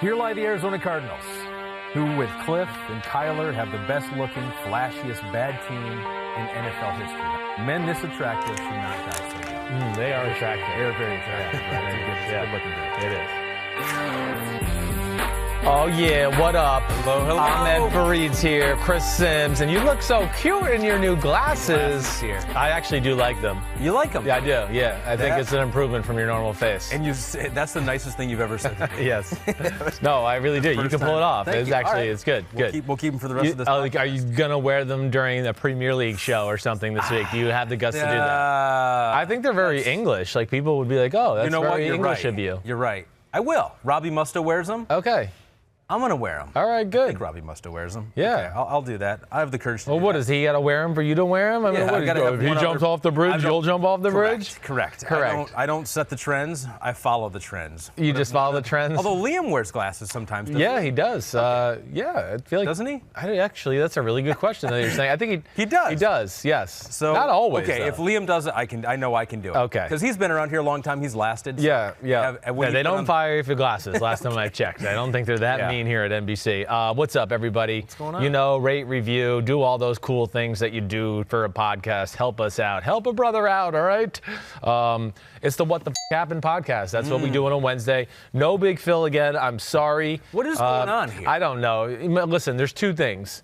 Here lie the Arizona Cardinals, who with Cliff and Kyler have the best-looking, flashiest bad team in NFL history. Men this attractive should not die so young. They are attractive. They're very attractive. Right? It's a good-looking group. It is. Oh, yeah, what up? Hello. Ahmed Fareed's here, Chris Sims, and you look so cute in your new glasses. Here. I actually do like them. You like them? Yeah, I do, yeah. I think it's an improvement from your normal face. And that's the nicest thing you've ever said to me. Yes. No, I really do. You can pull it off. Thank It's you. actually, All right. it's good. We'll keep them for the rest of this Are podcast. you going to wear them during the Premier League show or something this week? Do you have the guts to do that? I think they're very English. Like, people would be like, oh, that's very English of you. You're right. I will. Robbie Musto wears them. Okay. I'm going to wear them. All right, I good. think Robbie Musto wears them. Yeah. Okay, I'll do that. I have the courage to do Well, what that. does he got to wear them for you to wear them? I mean, Yeah, what I gotta have if he one jumps other- off the bridge, you'll jump off the bridge? Correct. Correct. I don't set the trends. I follow the trends. You just follow the trends? Although Liam wears glasses sometimes. Doesn't Yeah, he? he does. Yeah, I feel like. Doesn't he? Actually, that's a really good question that you're saying. I think He does. He does. Yes. So not always. Okay, though. if Liam does it, I know I can do it. Okay. Because he's been around here a long time. He's lasted. So Yeah. They don't on fire you for glasses. Last time I checked, I don't think they're that Yeah. mean here at NBC. What's up, everybody? What's going on? You know, rate, review, do all those cool things that you do for a podcast. Help us out. Help a brother out. All right. It's the What the Happened podcast. That's what we do on a Wednesday. No Big Phil again. I'm sorry. What is going on here? I don't know. Listen, there's two things.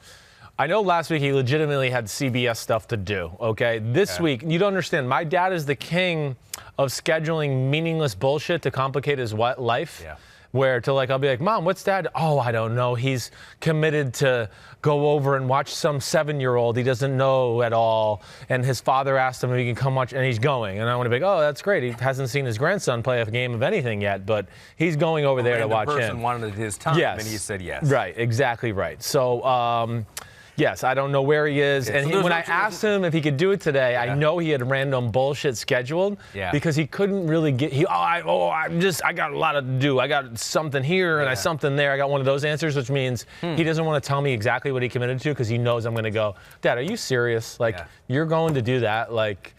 I know last week he legitimately had CBS stuff to do, okay? This week, you don't understand. My dad is the king of scheduling meaningless bullshit to complicate his life. Yeah. Where I'll be like, Mom, what's Dad? Oh, I don't know. He's committed to go over and watch some 7-year-old he doesn't know at all. And his father asked him if he can come watch, and he's going. And I want to be like, oh, that's great. He hasn't seen his grandson play a game of anything yet, but he's going over there to watch him. The person wanted his time, Yes. and he said yes. Right, exactly right. So, yes, I don't know where he is. Okay, And so when I asked him if he could do it today, I know he had random bullshit scheduled because he couldn't really get. I got a lot to do. I got something here and something there. I got one of those answers, which means he doesn't want to tell me exactly what he committed to because he knows I'm going to go, Dad, are you serious? Like you're going to do that,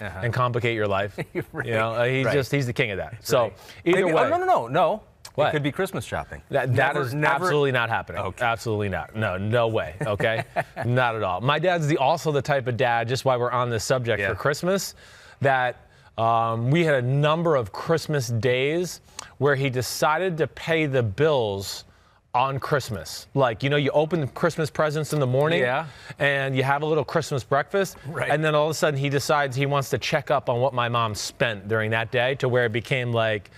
and complicate your life? Right. You know, he's the king of that. So either Maybe, way, no. What? It could be Christmas shopping. That is absolutely not happening. Okay. Absolutely not. No way. Okay, not at all. My dad's also the type of dad. Just while we're on this subject for Christmas, that we had a number of Christmas days where he decided to pay the bills on Christmas. Like, you open the Christmas presents in the morning and you have a little Christmas breakfast. Right. And then all of a sudden he decides he wants to check up on what my mom spent during that day to where it became like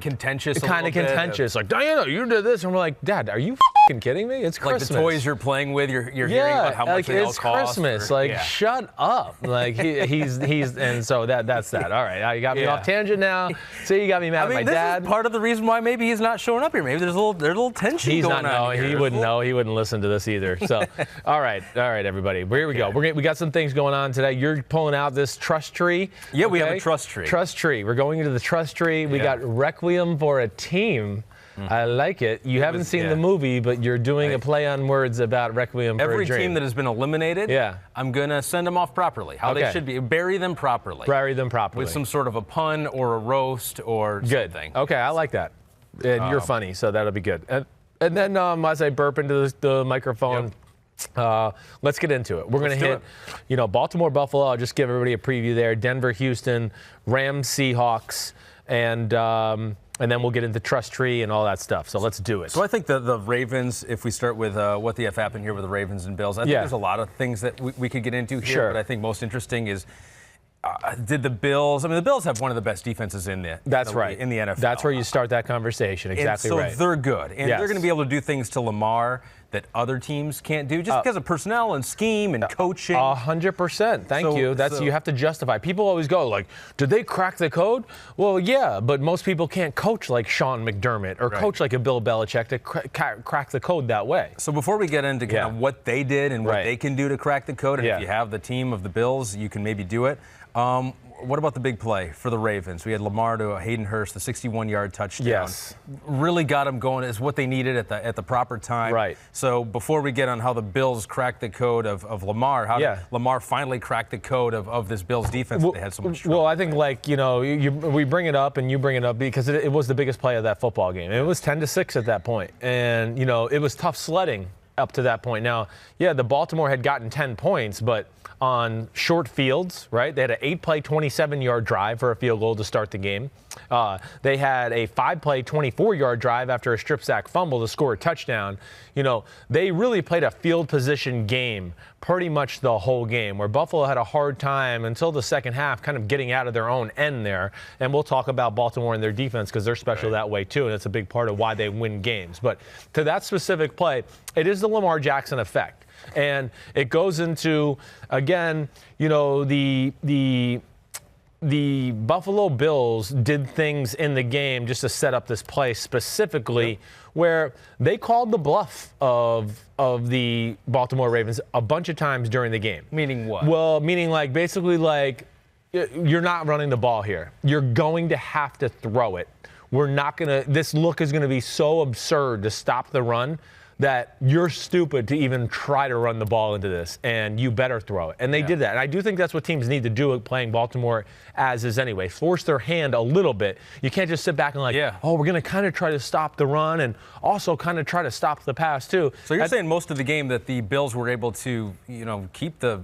contentious. Kind of contentious. Like, Diana, you did this. And we're like, Dad, are you fucking kidding me? It's Christmas. Like the toys you're playing with, you're hearing about how much they all it's cost. Christmas. Shut up. Like he's and so that's that. All right, you got me off tangent now. See, you got me mad at my this dad. is part of the reason why maybe he's not showing up here. Maybe there's a little tension He's going not on knowing. here. He wouldn't know. He wouldn't listen to this either. So, all right, everybody. Here we go. We got some things going on today. You're pulling out this trust tree. Yeah, we have a trust tree. Trust tree. We're going into the trust tree. We got Requiem for a Team. I like it. You haven't seen the movie, but you're doing a play on words about Requiem for a Dream. Every team that has been eliminated, I'm going to send them off properly. How they should be. Bury them properly. Bury them properly. With some sort of a pun or a roast or something. Okay, I like that. And you're funny, so that'll be good. And then as I burp into the microphone, let's get into it. We're going to hit, Baltimore, Buffalo. I'll just give everybody a preview there. Denver, Houston, Rams, Seahawks, and then we'll get into trust tree and all that stuff. So let's do it. So I think the Ravens, if we start with what the F happened here with the Ravens and Bills, I think there's a lot of things that we could get into here. Sure. But I think most interesting is, did the Bills, the Bills have one of the best defenses in the NFL. That's where you start that conversation. Exactly right. So they're good. And they're going to be able to do things to Lamar that other teams can't do just because of personnel and scheme and coaching. 100%. Thank you. You have to justify. People always go like, did they crack the code? Well, yeah, but most people can't coach like Sean McDermott or coach like a Bill Belichick to crack the code that way. So before we get into kind of what they did and what they can do to crack the code, and if you have the team of the Bills, you can maybe do it. what about the big play for the Ravens? We had Lamar to Hayden Hurst, the 61-yard touchdown. Yes. Really got them going. Is what they needed at the proper time. Right. So before we get on how the Bills cracked the code of Lamar, how did Lamar finally crack the code of this Bills defense that they had so much trouble? Well, I think, we bring it up and you bring it up because it was the biggest play of that football game. It was 10-6 at that point. And, it was tough sledding up to that point. Now, the Baltimore had gotten 10 points, but on short fields, right? They had an 8-play, 27-yard drive for a field goal to start the game. They had a 5-play, 24-yard drive after a strip sack fumble to score a touchdown. They really played a field position game pretty much the whole game, where Buffalo had a hard time until the second half kind of getting out of their own end there. And we'll talk about Baltimore and their defense because they're special that way too, and it's a big part of why they win games. But to that specific play, it is the Lamar Jackson effect. And it goes into, again, the Buffalo Bills did things in the game just to set up this play specifically where they called the bluff of the Baltimore Ravens a bunch of times during the game. Meaning what? Well, meaning you're not running the ball here. You're going to have to throw it. This look is going to be so absurd to stop the run that you're stupid to even try to run the ball into this, and you better throw it. And they did that. And I do think that's what teams need to do playing Baltimore as is anyway. Force their hand a little bit. You can't just sit back and we're going to kind of try to stop the run and also kind of try to stop the pass too. So you're saying most of the game that the Bills were able to, keep the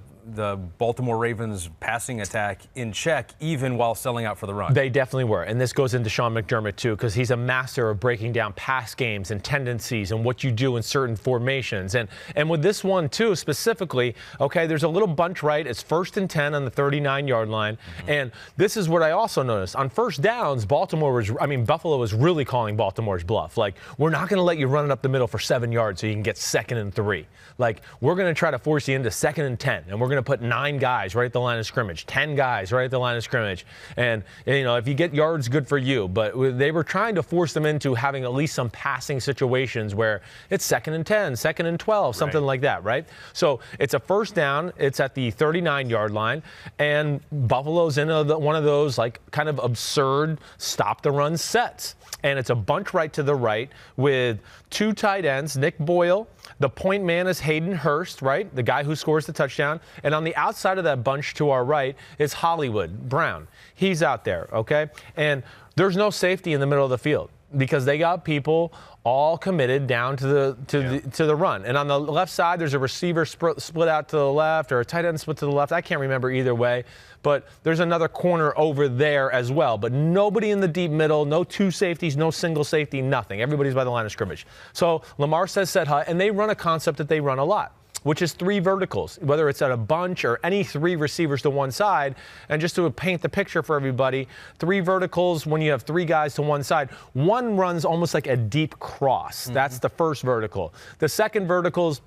Baltimore Ravens passing attack in check even while selling out for the run. They definitely were. And this goes into Sean McDermott too, because he's a master of breaking down pass games and tendencies and what you do in certain formations. And with this one too, specifically, there's a little bunch right. It's 1st and 10 on the 39-yard line. Mm-hmm. And this is what I also noticed. On first downs, Buffalo was really calling Baltimore's bluff. We're not going to let you run it up the middle for 7 yards so you can get 2nd and 3. We're going to try to force you into 2nd and 10. And we're going to put 9 guys right at the line of scrimmage, 10 guys right at the line of scrimmage. And, if you get yards, good for you. But they were trying to force them into having at least some passing situations where it's 2nd and 10, 2nd and 12, something like that, right? So it's a first down. It's at the 39-yard line. And Buffalo's in one of those, kind of absurd stop-the-run sets. And it's a bunch right to the right with 2 tight ends, Nick Boyle. The point man is Hayden Hurst, right? The guy who scores the touchdown. And on the outside of that bunch to our right is Hollywood Brown. He's out there, okay? And there's no safety in the middle of the field because they got people all committed down to the run. And on the left side, there's a receiver split out to the left or a tight end split to the left. I can't remember either way. But there's another corner over there as well. But nobody in the deep middle, no 2 safeties, no single safety, nothing. Everybody's by the line of scrimmage. So Lamar says set hut, and they run a concept that they run a lot, which is 3 verticals, whether it's at a bunch or any 3 receivers to one side. And just to paint the picture for everybody, 3 verticals, when you have 3 guys to one side, one runs almost like a deep cross. Mm-hmm. That's the first vertical. The second vertical's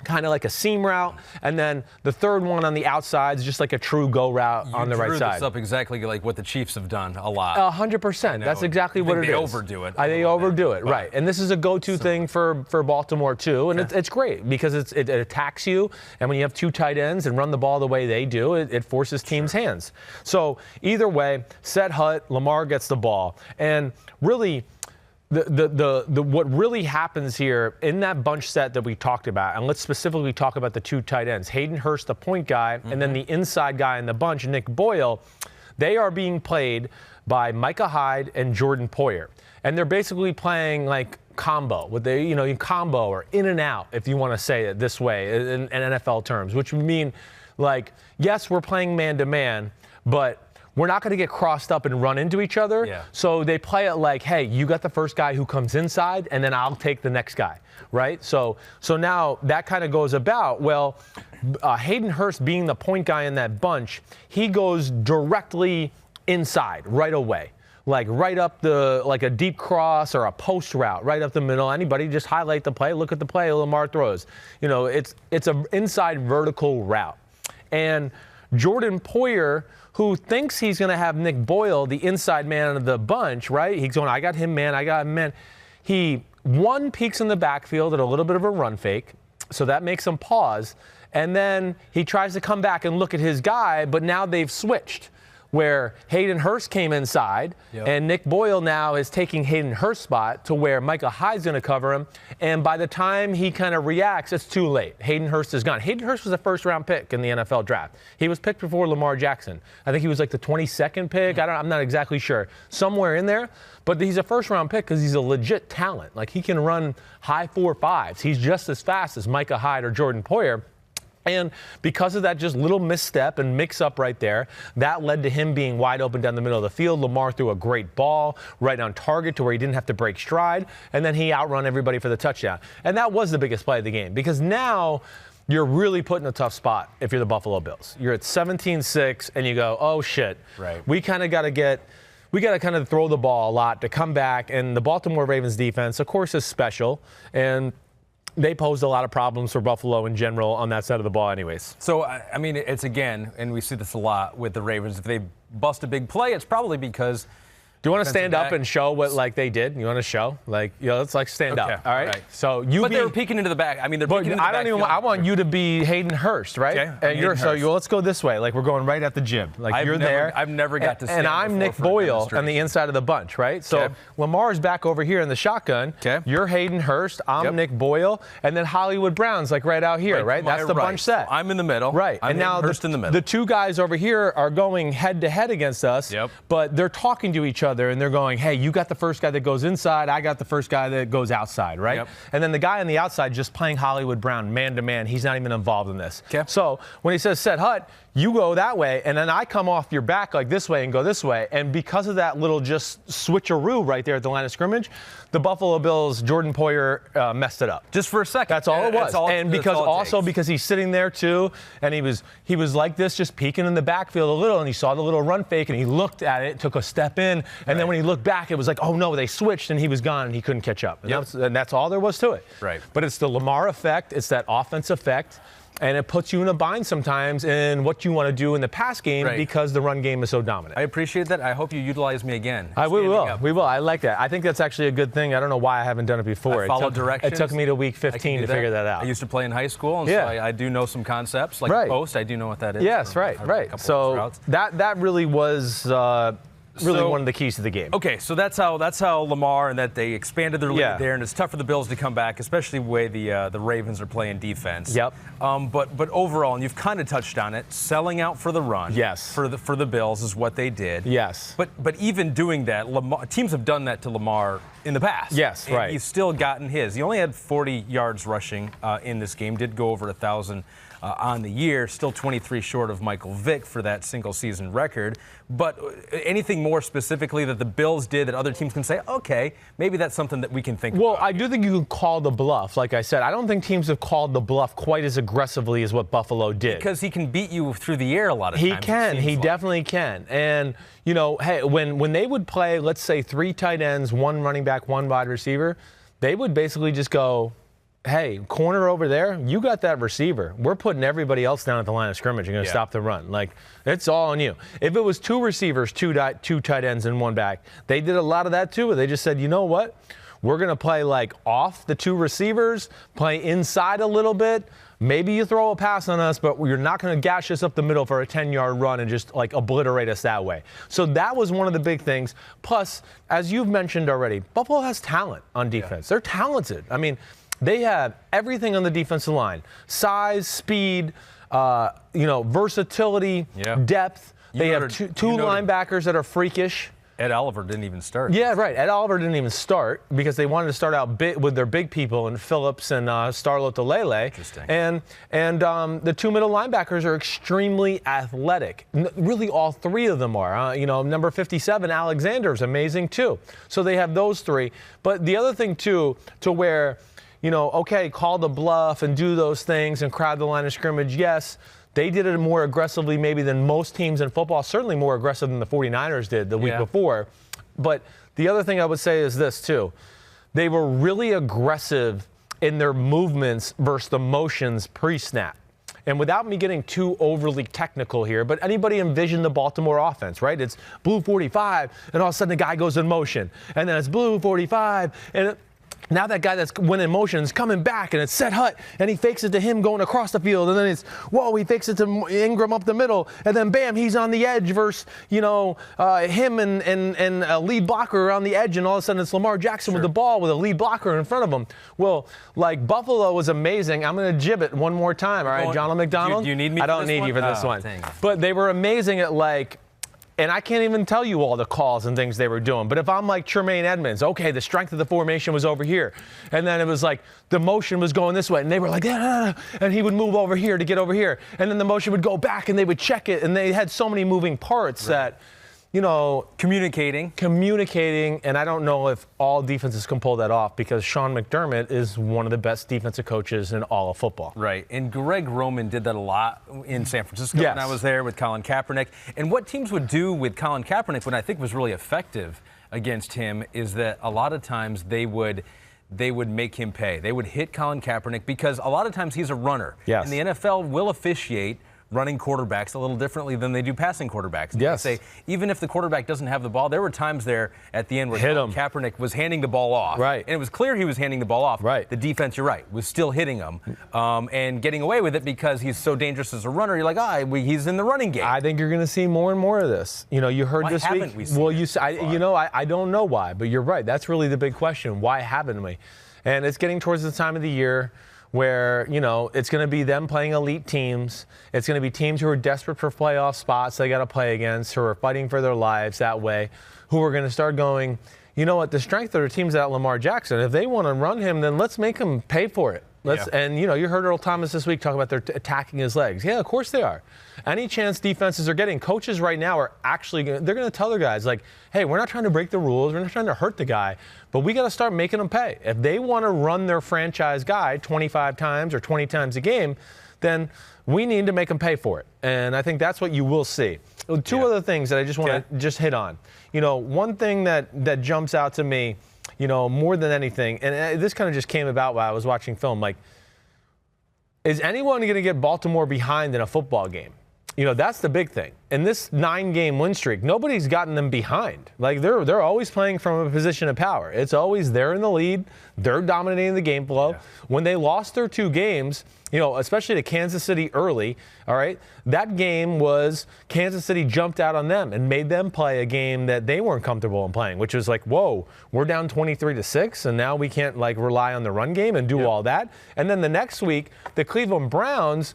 kind of like a seam route, and then the third one on the outside is just like a true go route on the right side. You drew this up exactly like what the Chiefs have done a lot. 100%. That's exactly what it is. They overdo it. They overdo it, right. And this is a go-to thing for Baltimore, too, and it's great because it attacks you, and when you have 2 tight ends and run the ball the way they do, it forces teams' hands. So either way, set hut, Lamar gets the ball, and really what really happens here in that bunch set that we talked about, and let's specifically talk about the 2 tight ends, Hayden Hurst, the point guy, and then the inside guy in the bunch, Nick Boyle, they are being played by Micah Hyde and Jordan Poyer. And they're basically playing combo, combo or in and out, if you want to say it this way in NFL terms, which would mean yes, we're playing man-to-man, but we're not going to get crossed up and run into each other. Yeah. So they play it hey, you got the first guy who comes inside, and then I'll take the next guy, right? So now that kind of goes about. Well, Hayden Hurst being the point guy in that bunch, he goes directly inside right away. Right up a deep cross or a post route right up the middle. Anybody just highlight the play, look at the play Lamar throws. It's an inside vertical route. And Jordan Poyer, who thinks he's going to have Nick Boyle, the inside man of the bunch, right? He's going, I got him, man. I got him, man. He, peeks in the backfield at a little bit of a run fake, so that makes him pause. And then he tries to come back and look at his guy, but now they've switched. where Hayden Hurst came inside, and Nick Boyle now is taking Hayden Hurst's spot to where Micah Hyde's going to cover him. And by the time he kind of reacts, it's too late. Hayden Hurst is gone. Hayden Hurst was a first-round pick in the NFL draft. He was picked before Lamar Jackson. I think he was like the 22nd pick. I'm not exactly sure. Somewhere in there. But he's a first-round pick because he's a legit talent. Like, he can run high 4.5s. He's just as fast as Micah Hyde or Jordan Poyer. And because of that just little misstep and mix-up right there, that led to him being wide open down the middle of the field. Lamar threw a great ball right on target to where he didn't have to break stride, and then he outrun everybody for the touchdown. And that was the biggest play of the game, because now you're really put in a tough spot if you're the Buffalo Bills. You're at 17-6, and you go, oh, shit. Right. We kind of got to kind of throw the ball a lot to come back, and the Baltimore Ravens defense, of course, is special, and they posed a lot of problems for Buffalo in general on that side of the ball anyways. So, I mean, it's again, and we see this a lot with the Ravens, if they bust a big play, it's probably because... Do you want to stand up and show what, like, they did? You want to show? Like, let's, like, stand up, all right? So But they were peeking into the back. I mean, they're peeking into the back. I want you to be Hayden Hurst, right? Okay, And let's go this way. Like, we're going right at the gym. Like, you're there. I've never got to stand and I'm Nick Boyle on the inside of the bunch, right? So Lamar's back over here in the shotgun. Okay. You're Hayden Hurst. I'm Nick Boyle. And then Hollywood Brown's, like, right out here, right? That's the bunch set. I'm in the middle. Right. I'm and now Hurst in the middle. The two guys over here are going head-to-head against us. But they're talking to each other, and they're going, hey, you got the first guy that goes inside, I got the first guy that goes outside, right? And then the guy on the outside just playing Hollywood Brown man-to-man. He's not even involved in this. So when he says set hut, you go that way, and then I come off your back like this way and go this way. And because of that little just switcheroo right there at the line of scrimmage, the Buffalo Bills, Jordan Poyer messed it up. Just for a second. That's all it was. And because he's sitting there too, and he was like this, just peeking in the backfield a little, and he saw the little run fake, and he looked at it, took a step in, and then when he looked back, it was like, oh no, they switched, and he was gone, and he couldn't catch up. And that's all there was to it. Right. But it's the Lamar effect. It's that offense effect. And it puts you in a bind sometimes in what you want to do in the pass game because the run game is so dominant. I appreciate that. I hope you utilize me again. We will. I like that. I think that's actually a good thing. I don't know why I haven't done it before. I follow directions. It took me to week 15 to figure that out. I used to play in high school, and so I do know some concepts. Like post, I do know what that is. Yes, right. So that really was... Really one of the keys to the game. Okay, so that's how Lamar and that they expanded their lead there, and it's tough for the Bills to come back, especially the way the Ravens are playing defense. But overall, and you've kind of touched on it, selling out for the run. For the Bills is what they did. But even doing that, teams have done that to Lamar in the past. And he's still gotten his. He only had 40 yards rushing in this game. Did go over 1,000. On the year, still 23 short of Michael Vick for that single-season record. But anything more specifically that the Bills did that other teams can say, okay, maybe that's something that we can think about. Well, I do think you can call the bluff. Like I said, I don't think teams have called the bluff quite as aggressively as what Buffalo did. Because he can beat you through the air a lot of times. He can. He definitely can. And, hey, when they would play, let's say, 3 tight ends, 1 running back, 1 wide receiver, they would basically just go, hey, corner over there, you got that receiver. We're putting everybody else down at the line of scrimmage. You're going to stop the run. Like, it's all on you. If it was 2 receivers, 2 tight ends, and 1 back, they did a lot of that too. They just said, you know what? We're going to play, like, off the 2 receivers, play inside a little bit. Maybe you throw a pass on us, but you're not going to gash us up the middle for a 10-yard run and just, like, obliterate us that way. So that was one of the big things. Plus, as you've mentioned already, Buffalo has talent on defense. They're talented. I mean, they have everything on the defensive line: size, speed, versatility, depth. They have two linebackers that are freakish. Ed Oliver didn't even start. Yeah, right. Ed Oliver didn't even start because they wanted to start out with their big people in Phillips and Starlotolele. Interesting. And the 2 middle linebackers are extremely athletic. Really, all 3 of them are. Number 57, Alexander, is amazing too. So they have those 3. But the other thing too, to where, okay, call the bluff and do those things and crowd the line of scrimmage, yes. They did it more aggressively maybe than most teams in football, certainly more aggressive than the 49ers did the week before. But the other thing I would say is this, too. They were really aggressive in their movements versus the motions pre-snap. And without me getting too overly technical here, but anybody envision the Baltimore offense, right? It's blue 45, and all of a sudden the guy goes in motion. And then it's blue 45, and Now that guy that's winning motion is coming back, and it's set hut, and he fakes it to him going across the field, and then it's, whoa, he fakes it to Ingram up the middle, and then bam, he's on the edge versus, him and a lead blocker on the edge, and all of a sudden it's Lamar Jackson with the ball with a lead blocker in front of him. Well, like, Buffalo was amazing. I'm going to jib it one more time, all right, John McDonald? Do you need me I don't need you for this one. But they were amazing at, like, and I can't even tell you all the calls and things they were doing. But if I'm like Tremaine Edmonds, okay, the strength of the formation was over here. And then it was like the motion was going this way. And they were like, and he would move over here to get over here. And then the motion would go back and they would check it. And they had so many moving parts that, communicating. And I don't know if all defenses can pull that off because Sean McDermott is one of the best defensive coaches in all of football. Right. And Greg Roman did that a lot in San Francisco when I was there with Colin Kaepernick. And what teams would do with Colin Kaepernick, what I think was really effective against him, is that a lot of times they would make him pay. They would hit Colin Kaepernick because a lot of times he's a runner. Yes. And the NFL will officiate running quarterbacks a little differently than they do passing quarterbacks. Yes. Say, even if the quarterback doesn't have the ball, there were times there at the end where Kaepernick was handing the ball off. Right. And it was clear he was handing the ball off. Right. The defense, you're right, was still hitting him and getting away with it because he's so dangerous as a runner. You're like, he's in the running game. I think you're going to see more and more of this. You heard this week. Why haven't we seen I don't know why, but you're right. That's really the big question. Why haven't we? And it's getting towards the time of the year where, it's going to be them playing elite teams. It's going to be teams who are desperate for playoff spots they got to play against, who are fighting for their lives that way, who are going to start going, you know what, the strength of their team's at Lamar Jackson. If they want to run him, then let's make him pay for it. And, you heard Earl Thomas this week talk about they're attacking his legs. Yeah, of course they are. Any chance defenses are getting, coaches right now are actually they're going to tell their guys, like, hey, we're not trying to break the rules. We're not trying to hurt the guy, but we got to start making them pay. If they want to run their franchise guy 25 times or 20 times a game, then we need to make them pay for it. And I think that's what you will see. Two other things that I just want to just hit on. One thing that jumps out to me, more than anything, and this kind of just came about while I was watching film, like, is anyone going to get Baltimore behind in a football game? That's the big thing. In this 9-game win streak, nobody's gotten them behind. Like, they're always playing from a position of power. It's always they're in the lead. They're dominating the game flow. Yeah. When they lost their 2 games, especially to Kansas City early, all right, that game was Kansas City jumped out on them and made them play a game that they weren't comfortable in playing, which was like, whoa, we're down 23-6, and now we can't, like, rely on the run game and do all that. And then the next week, the Cleveland Browns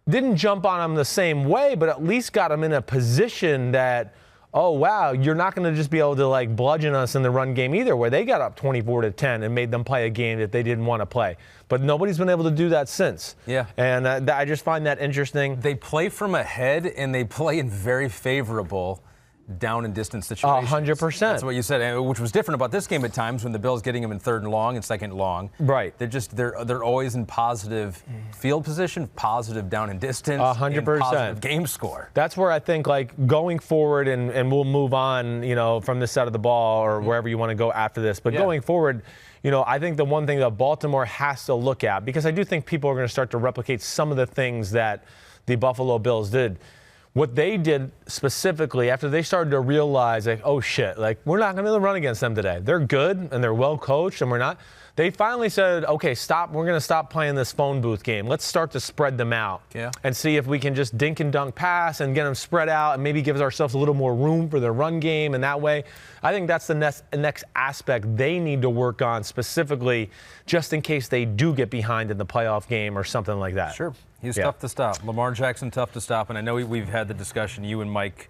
didn't jump on them the same way, but at least got them in a position that, oh, wow, you're not going to just be able to, like, bludgeon us in the run game either, where they got up 24-10 and made them play a game that they didn't want to play. But nobody's been able to do that since. Yeah. And I just find that interesting. They play from ahead, and they play in very favorable down and distance situations. 100%. That's what you said, which was different about this game at times when the Bills getting them in 3rd and long and 2nd long. Right. They're always in positive field position, positive down and distance, 100%. Positive game score. That's where I think, like, going forward, and we'll move on, from this side of the ball or wherever you want to go after this. But going forward, I think the one thing that Baltimore has to look at, because I do think people are going to start to replicate some of the things that the Buffalo Bills did. What they did specifically after they started to realize, like, oh, shit, like, we're not going to run against them today. They're good and they're well coached and we're not. They finally said, okay, stop. We're going to stop playing this phone booth game. Let's start to spread them out and see if we can just dink and dunk pass and get them spread out and maybe give ourselves a little more room for the run game. And that way, I think that's the next aspect they need to work on specifically just in case they do get behind in the playoff game or something like that. Sure. He's tough to stop. Lamar Jackson, tough to stop. And I know we've had the discussion, you and Mike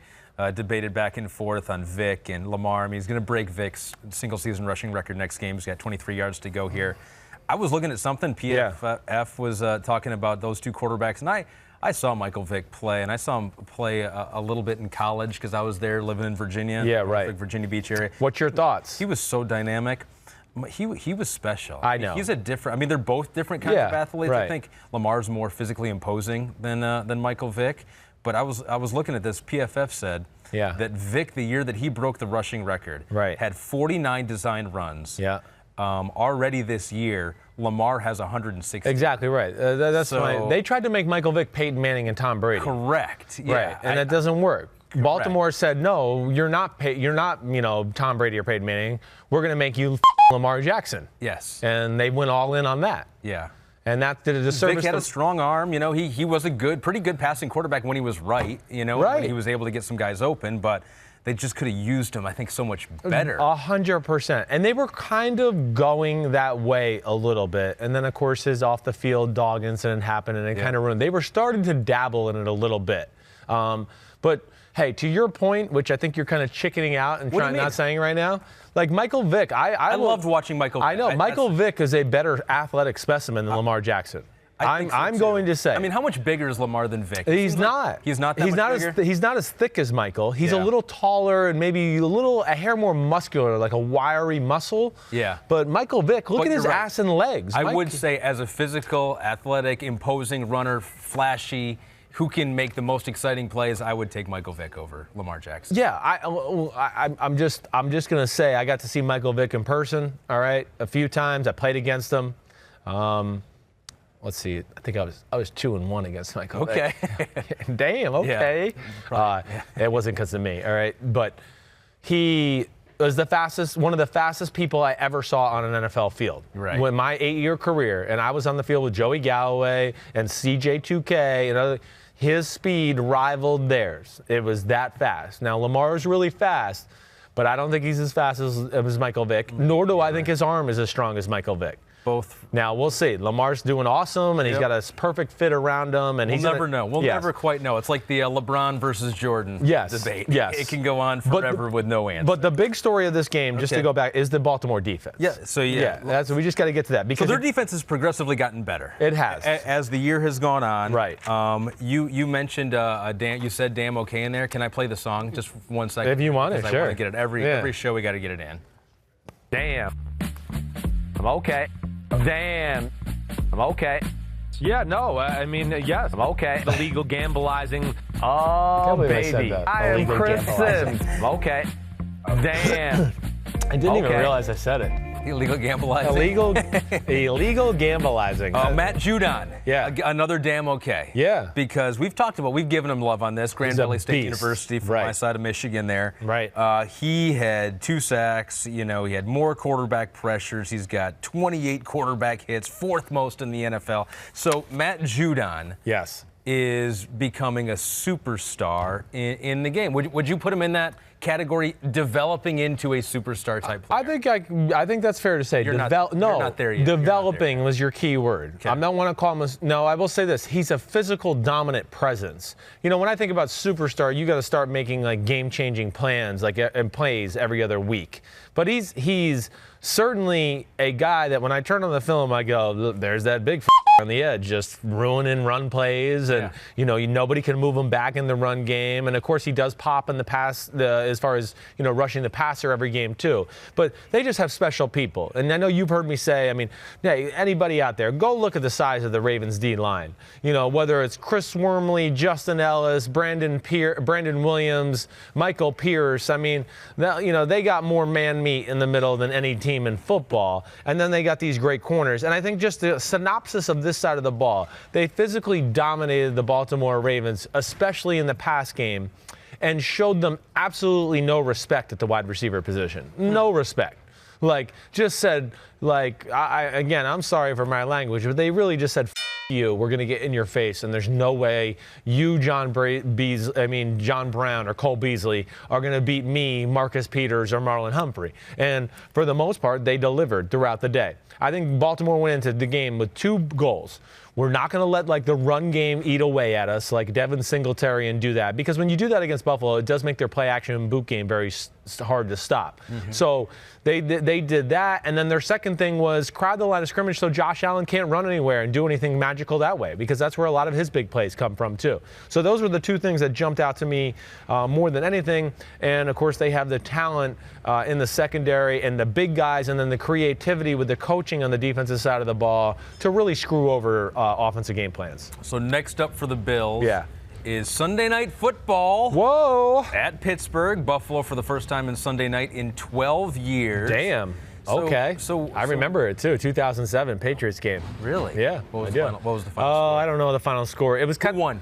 debated back and forth on Vick and Lamar. I mean, he's going to break Vick's single-season rushing record next game. He's got 23 yards to go here. I was looking at something. PFF was talking about those 2 quarterbacks. And I saw Michael Vick play, and I saw him play a little bit in college because I was there living in Virginia. Yeah, right. Like Virginia Beach area. What's your thoughts? He was so dynamic. He was special. I know. He's a different. I mean, they're both different kinds of athletes. Right. I think Lamar's more physically imposing than Michael Vick. But I was looking at this. PFF said that Vick, the year that he broke the rushing record, had 49 designed runs. Yeah. Already this year, Lamar has 160. Exactly right. That's why they tried to make Michael Vick Peyton Manning and Tom Brady. Correct. Yeah. Right. And that doesn't work. Baltimore said, no, you're not, Tom Brady or Peyton Manning. We're going to make you Lamar Jackson. Yes. And they went all in on that. Yeah. And that did a disservice. Vick had a strong arm. He was a pretty good passing quarterback when he was right. When he was able to get some guys open, but they just could have used him, I think, so much better. 100%. And they were kind of going that way a little bit. And then, of course, his off-the-field dog incident happened, and it kind of ruined. They were starting to dabble in it a little bit. But, hey, to your point, which I think you're kind of chickening out and not saying right now, like Michael Vick. I loved watching Michael Vick. I know. Michael Vick is a better athletic specimen than Lamar Jackson. I'm going to say. I mean, how much bigger is Lamar than Vick? He's not. He's not that much bigger? He's not as thick as Michael. He's a little taller and maybe a hair more muscular, like a wiry muscle. Yeah. But Michael Vick, look at his ass and legs. I would say as a physical, athletic, imposing runner, flashy, who can make the most exciting plays, I would take Michael Vick over Lamar Jackson. Yeah, I'm just going to say I got to see Michael Vick in person, all right, a few times. I played against him. Let's see. I think I was 2-1 against Michael. Okay. Damn. Okay. Yeah. It wasn't because of me. All right. But he was one of the fastest people I ever saw on an NFL field. Right. When my 8-year career, and I was on the field with Joey Galloway and CJ2K and other. His speed rivaled theirs. It was that fast. Now Lamar is really fast, but I don't think he's as fast as Michael Vick. Nor do I think his arm is as strong as Michael Vick. Both. Now, we'll see. Lamar's doing awesome, and he's got a perfect fit around him. And we'll never know. We'll never quite know. It's like the LeBron versus Jordan debate. Yes. It can go on forever with no answer. But the big story of this game, just to go back, is the Baltimore defense. Yeah. So, we just got to get to that. Because their defense has progressively gotten better. It has. As the year has gone on. Right. You mentioned you said damn okay in there. Can I play the song just 1 second? If you want it, sure. I want to get it. Every show we got to get it in. Damn. I'm okay. Damn. I'm okay. Yeah, no, I mean, yes. I'm okay. Illegal gambling. Oh, baby. I am Chris Sims. I'm okay. Damn. I didn't even realize I said it. Illegal gambling. Illegal gambling. Matt Judon. Yeah. Another damn okay. Yeah. Because we've given him love on this. Grand Valley State University from my side of Michigan there. Right. He had 2 sacks. He had more quarterback pressures. He's got 28 quarterback hits, 4th most in the NFL. So Matt Judon. Yes. Is becoming a superstar in the game. Would you put him in that category, developing into a superstar type player? I think that's fair to say. You're not there yet. Developing was your key word. Okay. I'm not want to call him no, I will say this. He's a physical dominant presence. When I think about superstar, you got to start making like game-changing plans and plays every other week. But he's certainly a guy that when I turn on the film, I go, look, there's that big on the edge, just ruining run plays, and nobody can move him back in the run game. And of course, he does pop in the pass, as far as rushing the passer every game too. But they just have special people. And I know you've heard me say, I mean, anybody out there, go look at the size of the Ravens D line. Whether it's Chris Wormley, Justin Ellis, Brandon Williams, Michael Pierce. I mean, they got more man meat in the middle than any team in football. And then they got these great corners. And I think just the synopsis of this side of the ball, they physically dominated the Baltimore Ravens, especially in the pass game, and showed them absolutely no respect at the wide receiver position. No respect. Just said, I'm sorry for my language, but they really just said, F you, we're going to get in your face, and there's no way you, John Brown or Cole Beasley, are going to beat me, Marcus Peters, or Marlon Humphrey. And for the most part, they delivered throughout the day. I think Baltimore went into the game with 2 goals. We're not going to let the run game eat away at us like Devin Singletary and do that, because when you do that against Buffalo, it does make their play action and boot game very hard to stop. Mm-hmm. So they did that, and then their second thing was crowd the line of scrimmage so Josh Allen can't run anywhere and do anything magical that way, because that's where a lot of his big plays come from too. So those were the 2 things that jumped out to me more than anything. And of course, they have the talent in the secondary and the big guys, and then the creativity with the coaching on the defensive side of the ball to really screw over offensive game plans. So next up for the Bills is Sunday Night Football. Whoa! At Pittsburgh. Buffalo for the first time in Sunday night in 12 years. Damn. Okay. So I remember it too. 2007 Patriots game. Really? Yeah. What was the final score? I don't know the final score. It was kind of 1.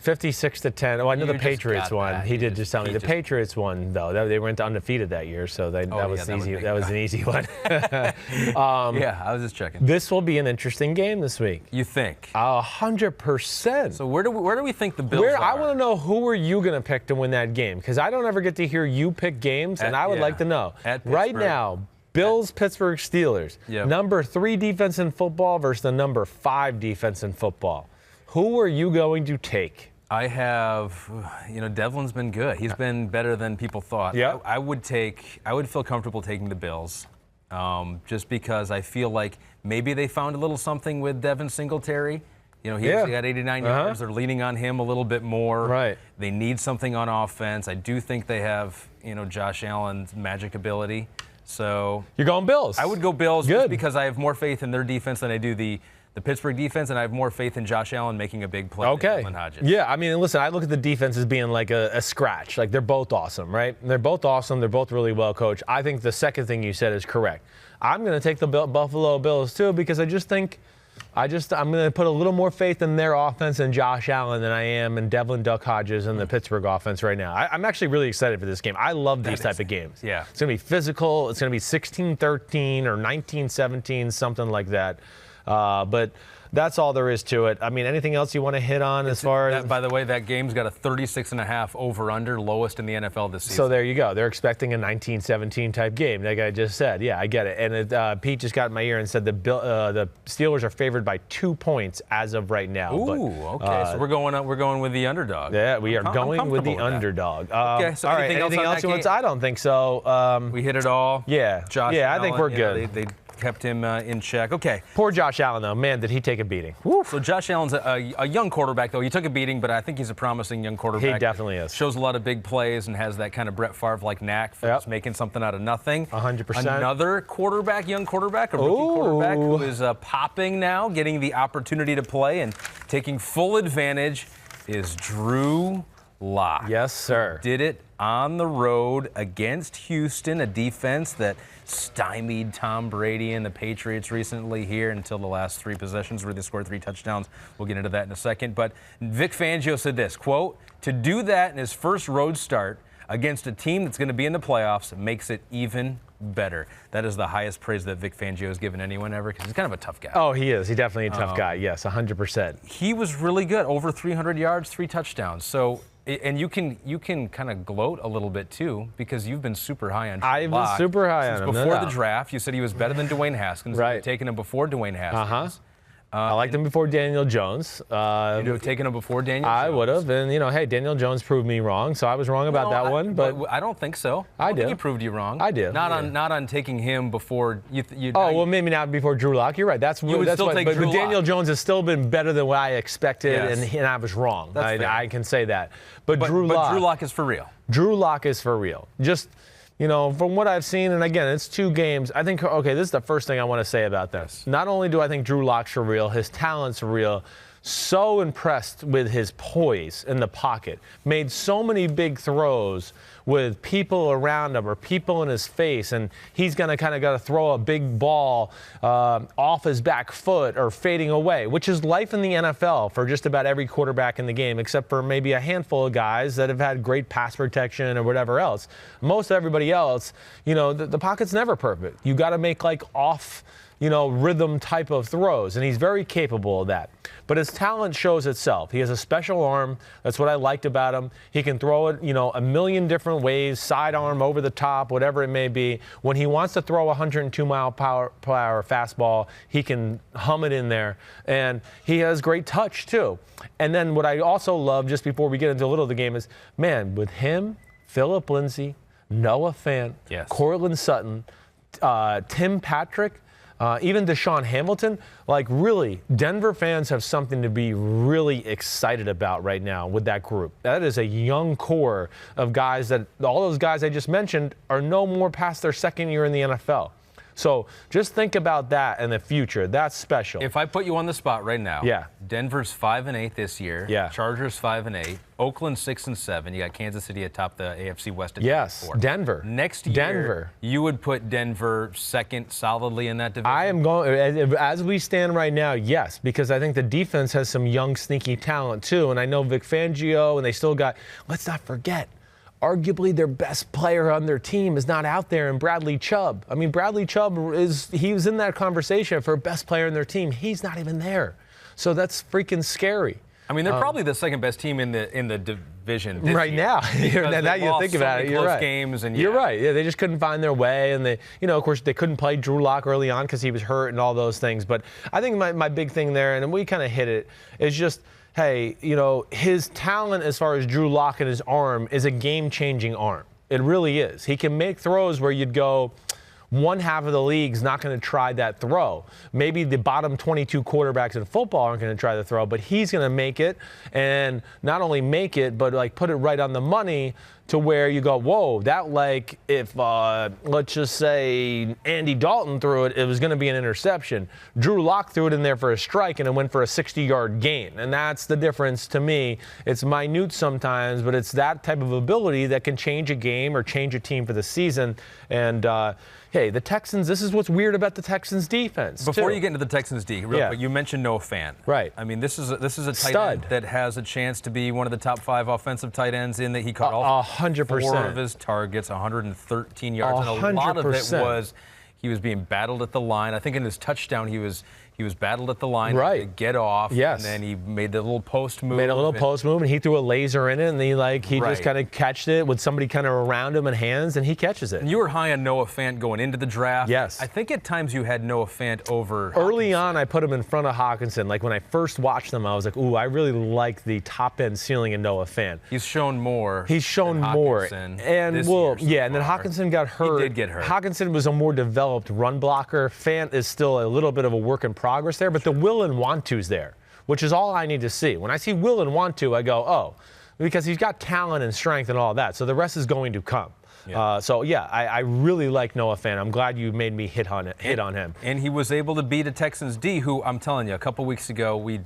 56-10. Oh, I know the Patriots won. He did just tell me. The Patriots won, though. They went undefeated that year, so that was easy. That was an easy one. Yeah, I was just checking. This will be an interesting game this week. You think? 100%. So where do we think the Bills are? I want to know, who are you going to pick to win that game? Because I don't ever get to hear you pick games, and I would like to know. Right now, Bills, Pittsburgh Steelers. Yep. Number 3 defense in football versus the number 5 defense in football. Who are you going to take? I have, Devlin's been good. He's been better than people thought. Yeah. I would feel comfortable taking the Bills, just because I feel like maybe they found a little something with Devin Singletary. He got 89 yards. They're leaning on him a little bit more. Right. They need something on offense. I do think they have, Josh Allen's magic ability. So you're going Bills. I would go Bills just because I have more faith in their defense than I do the Pittsburgh defense, and I have more faith in Josh Allen making a big play than Devlin Hodges. Yeah, I mean, listen, I look at the defense as being like a scratch. Like, they're both awesome, right? They're both awesome. They're both really well coached. I think the second thing you said is correct. I'm going to take the Buffalo Bills, too, because I just think I'm going to put a little more faith in their offense and Josh Allen than I am in Devlin Hodges and the Pittsburgh offense right now. I'm actually really excited for this game. I love these type of games. Yeah. It's going to be physical. It's going to be 16-13 or 19-17, something like that. But that's all there is to it. I mean, anything else you want to hit on as far as? By the way, that game's got a 36.5 over/under, lowest in the NFL this season. So there you go. They're expecting a 19-17 type game, like I just said. Yeah, I get it. And Pete just got in my ear and said the Steelers are favored by 2 points as of right now. Okay. So we're going with the underdog. Yeah, we are going with the underdog. Okay. So all right. Anything else you want to? I don't think so. We hit it all. Yeah. Josh Allen, I think we're good. They kept him in check. Okay. Poor Josh Allen, though. Man, did he take a beating. Woo. So Josh Allen's a young quarterback, though. He took a beating, but I think he's a promising young quarterback. He definitely is. Shows a lot of big plays and has that kind of Brett Favre-like knack for just making something out of nothing. 100%. Another young quarterback, a rookie quarterback who is popping now, getting the opportunity to play and taking full advantage is Drew Lock. Yes, sir. Did it on the road against Houston, a defense that stymied Tom Brady and the Patriots recently here until the last 3 possessions where they scored 3 touchdowns. We'll get into that in a second. But Vic Fangio said this, quote, "To do that in his first road start against a team that's going to be in the playoffs makes it even better." That is the highest praise that Vic Fangio has given anyone ever, because he's kind of a tough guy. Oh, he is. He's definitely a tough guy. Yes, 100%. He was really good. Over 300 yards, 3 touchdowns. So, and you can kind of gloat a little bit too, because you've been super high on Drew Lock. I've been super high on him. Before the draft, you said he was better than Dwayne Haskins. Right. You had taken him before Dwayne Haskins. I liked him before Daniel Jones. You'd have taken him before Daniel Jones. I would have, and hey, Daniel Jones proved me wrong, so I was wrong about that one. But I don't think so. I think he proved you wrong. I did. Not on taking him before you. Well, maybe not before Drew Lock. You're right. But Daniel Jones has still been better than what I expected, and I was wrong. I can say that. But Drew Lock is for real. Drew Lock is for real. Just, from what I've seen, and again, it's 2 games. I think, this is the first thing I want to say about this. Not only do I think Drew Lock's for real, his talent's for real. So impressed with his poise in the pocket. Made so many big throws with people around him or people in his face, and he's going to kind of got to throw a big ball off his back foot or fading away, which is life in the NFL for just about every quarterback in the game, except for maybe a handful of guys that have had great pass protection or whatever else. Most everybody else, the pocket's never perfect. You got to make off rhythm type of throws, and he's very capable of that. But his talent shows itself. He has a special arm. That's what I liked about him. He can throw it, a million different ways, sidearm, over the top, whatever it may be. When he wants to throw a 102-mile-per-hour fastball, he can hum it in there. And he has great touch, too. And then what I also love, just before we get into a little of the game, is, man, with him, Phillip Lindsay, Noah Fant, Courtland Sutton, Tim Patrick, even Deshaun Hamilton, really, Denver fans have something to be really excited about right now with that group. That is a young core of guys that all those guys I just mentioned are no more past their second year in the NFL. So just think about that in the future. That's special. If I put you on the spot right now, yeah. Denver's 5-8 this year. Yeah. Chargers 5-8. Oakland 6-7. You got Kansas City atop the AFC West at yes. 4. Denver. Next year, you would put Denver second solidly in that division? I am going, as we stand right now, yes, because I think the defense has some young, sneaky talent too. And I know Vic Fangio, and they still got, let's not forget, arguably their best player on their team is not out there in Bradley Chubb. I mean, Bradley Chubb he was in that conversation for best player in their team. He's not even there. So that's freaking scary. I mean, they're probably the second best team in the division this right year. now. Now you think about it, you're right. Games and You're right. Yeah, they just couldn't find their way, and they, of course, they couldn't play Drew Lock early on because he was hurt and all those things. But I think my big thing there, and we kind of hit it, is just, hey, his talent as far as Drew Lock and his arm is a game-changing arm. It really is. He can make throws where you'd go, one half of the league's not going to try that throw. Maybe the bottom 22 quarterbacks in football aren't going to try the throw, but he's going to make it, and not only make it, but like put it right on the money to where you go, whoa, that like if, let's just say Andy Dalton threw it, it was going to be an interception. Drew Lock threw it in there for a strike, and it went for a 60-yard gain. And that's the difference to me. It's minute sometimes, but it's that type of ability that can change a game or change a team for the season. And, hey, the Texans, this is what's weird about the Texans defense. Before you get into the Texans D, real quick, you mentioned Noah Fant. Right. I mean, this is a tight end that has a chance to be one of the top 5 offensive tight ends in that he caught all 100%. 4 of his targets, 113 yards, 100%. And a lot of it was he was being battled at the line. I think in his touchdown he was battled at the line to get off. Yes. And then he made the little post move. And he threw a laser in it, and he just kind of catched it with somebody kind of around him in hands, and he catches it. And you were high on Noah Fant going into the draft. Yes. I think at times you had Noah Fant over early on, I put him in front of Hawkinson. Like when I first watched them, I was like, ooh, I really like the top-end ceiling in Noah Fant. He's shown more. And then Hawkinson got hurt. He did get hurt. Hawkinson was a more developed run blocker. Fant is still a little bit of a work in progress there, but the will and want to's there, which is all I need to see. When I see will and want to, I go, oh, because he's got talent and strength and all that. So the rest is going to come. Yeah. I really like Noah Fant. I'm glad you made me hit on him. And he was able to beat a Texans D, who I'm telling you, a couple weeks ago we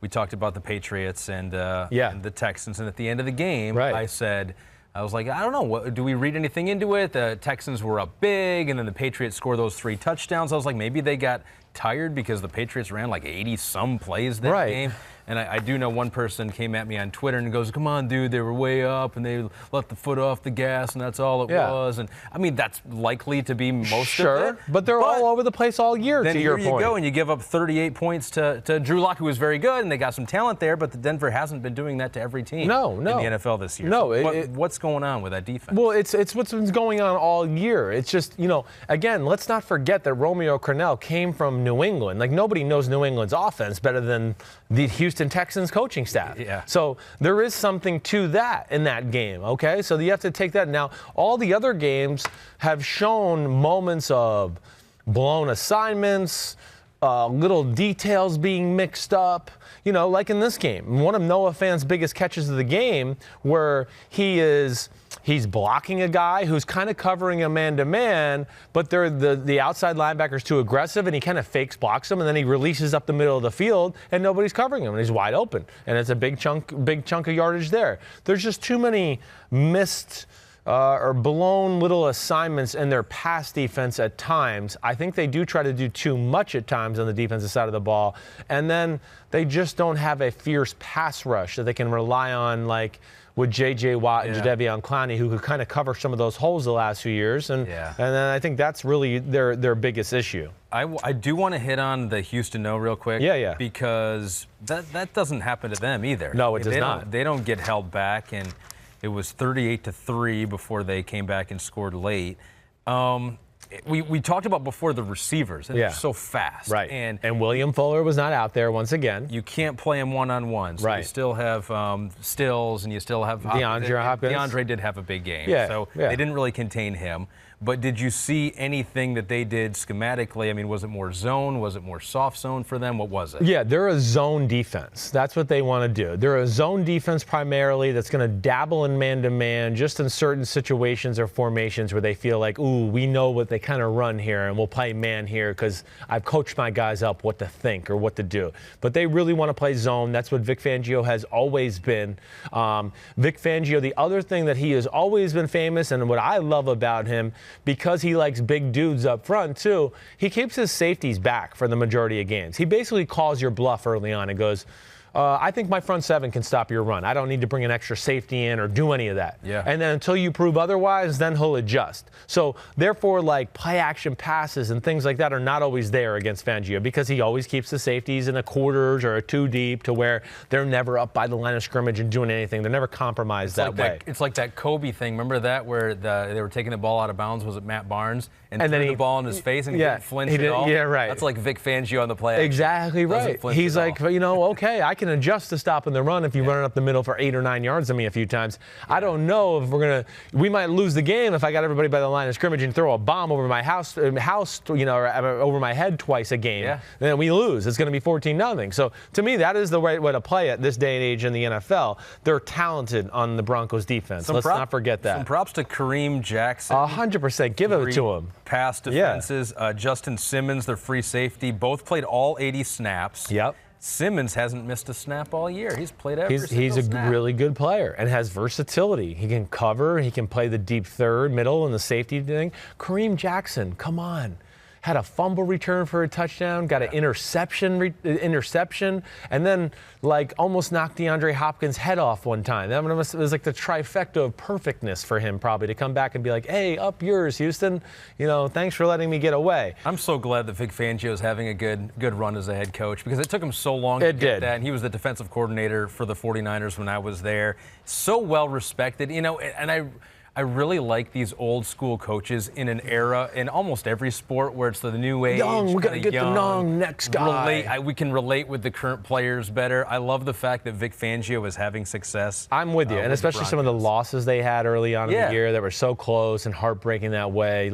talked about the Patriots and the Texans, and at the end of the game, I was like, I don't know, do we read anything into it? The Texans were up big, and then the Patriots scored those 3 touchdowns. I was like, maybe they got tired because the Patriots ran like 80-some plays that game. And I do know one person came at me on Twitter and goes, come on, dude, they were way up and they let the foot off the gas and that's all it was. And I mean, that's likely to be most of it. But they're all over the place all year, then to your point. Then you go and you give up 38 points to Drew Lock, who was very good, and they got some talent there, but the Denver hasn't been doing that to every team in the NFL this year. What's going on with that defense? Well, it's what's been going on all year. It's just, again, let's not forget that Romeo Crennel came from New England. Like, nobody knows New England's offense better than the Houston Texans coaching staff. Yeah. So there is something to that in that game, okay? So you have to take that. Now, all the other games have shown moments of blown assignments, little details being mixed up, like in this game. One of Noah Fant's biggest catches of the game where he's blocking a guy who's kind of covering him man-to-man, but the outside linebacker's too aggressive, and he kind of fakes blocks him, and then he releases up the middle of the field, and nobody's covering him, and he's wide open. And it's a big chunk of yardage there. There's just too many missed or blown little assignments in their pass defense at times. I think they do try to do too much at times on the defensive side of the ball, and then they just don't have a fierce pass rush that they can rely on, like with J.J. Watt and Jadeveon Clowney, who could kind of cover some of those holes the last few years. And then I think that's really their biggest issue. I do want to hit on the Houston no real quick. Yeah. Because that doesn't happen to them either. No, it does not. They don't get held back, and it was 38-3 before they came back and scored late. We talked about before the receivers. They're so fast. Right. And William Fuller was not out there once again. You can't play him one-on-one. So you still have Stills, and you still have DeAndre Hopkins. DeAndre did have a big game. So they didn't really contain him. But did you see anything that they did schematically? I mean, was it more zone? Was it more soft zone for them? What was it? Yeah, they're a zone defense. That's what they want to do. They're a zone defense primarily that's going to dabble in man-to-man just in certain situations or formations where they feel like, ooh, we know what they kind of run here and we'll play man here because I've coached my guys up what to think or what to do. But they really want to play zone. That's what Vic Fangio has always been. Vic Fangio, the other thing that he has always been famous and what I love about him, because he likes big dudes up front too, he keeps his safeties back for the majority of games. He basically calls your bluff early on and goes, I think my front seven can stop your run. I don't need to bring an extra safety in or do any of that. Yeah. And then until you prove otherwise, then he'll adjust. So therefore, like play action passes and things like that are not always there against Fangio because he always keeps the safeties in a quarters or a two deep to where they're never up by the line of scrimmage and doing anything. They're never compromised that way. It's like that Kobe thing. Remember that where they were taking the ball out of bounds? Was it Matt Barnes? And then the ball in his face and he didn't flinch at all? Yeah, right. That's like Vic Fangio on the play action. Exactly right. He's like, okay, I can adjust to stopping the run if you run it up the middle for 8 or 9 yards on me a few times. I don't know if we might lose the game if I got everybody by the line of scrimmage and throw a bomb over my house, or over my head twice a game. Yeah. Then we lose. It's going to be 14-0. So to me, that is the right way to play it this day and age in the NFL. They're talented on the Broncos defense. Let's not forget that. Some props to Kareem Jackson. 100%. Give it to him. Pass defenses. Yeah. Justin Simmons, their free safety, both played all 80 snaps. Yep. Simmons hasn't missed a snap all year. He's played every single He's a snap. really good player and has versatility. He can cover. He can play the deep third, middle, and the safety thing. Kareem Jackson, come on. Had a fumble return for a touchdown, got an interception, and then like almost knocked DeAndre Hopkins' head off one time. It was like the trifecta of perfectness for him probably to come back and be like, hey, up yours, Houston. Thanks for letting me get away. I'm so glad that Vic Fangio is having a good run as a head coach because it took him so long to get that. And he was the defensive coordinator for the 49ers when I was there. So well respected, and I really like these old school coaches in an era in almost every sport where it's the new age. We got to get the next guy. We can relate with the current players better. I love the fact that Vic Fangio is having success. I'm with you, and especially some of the losses they had early on in the year that were so close and heartbreaking that way.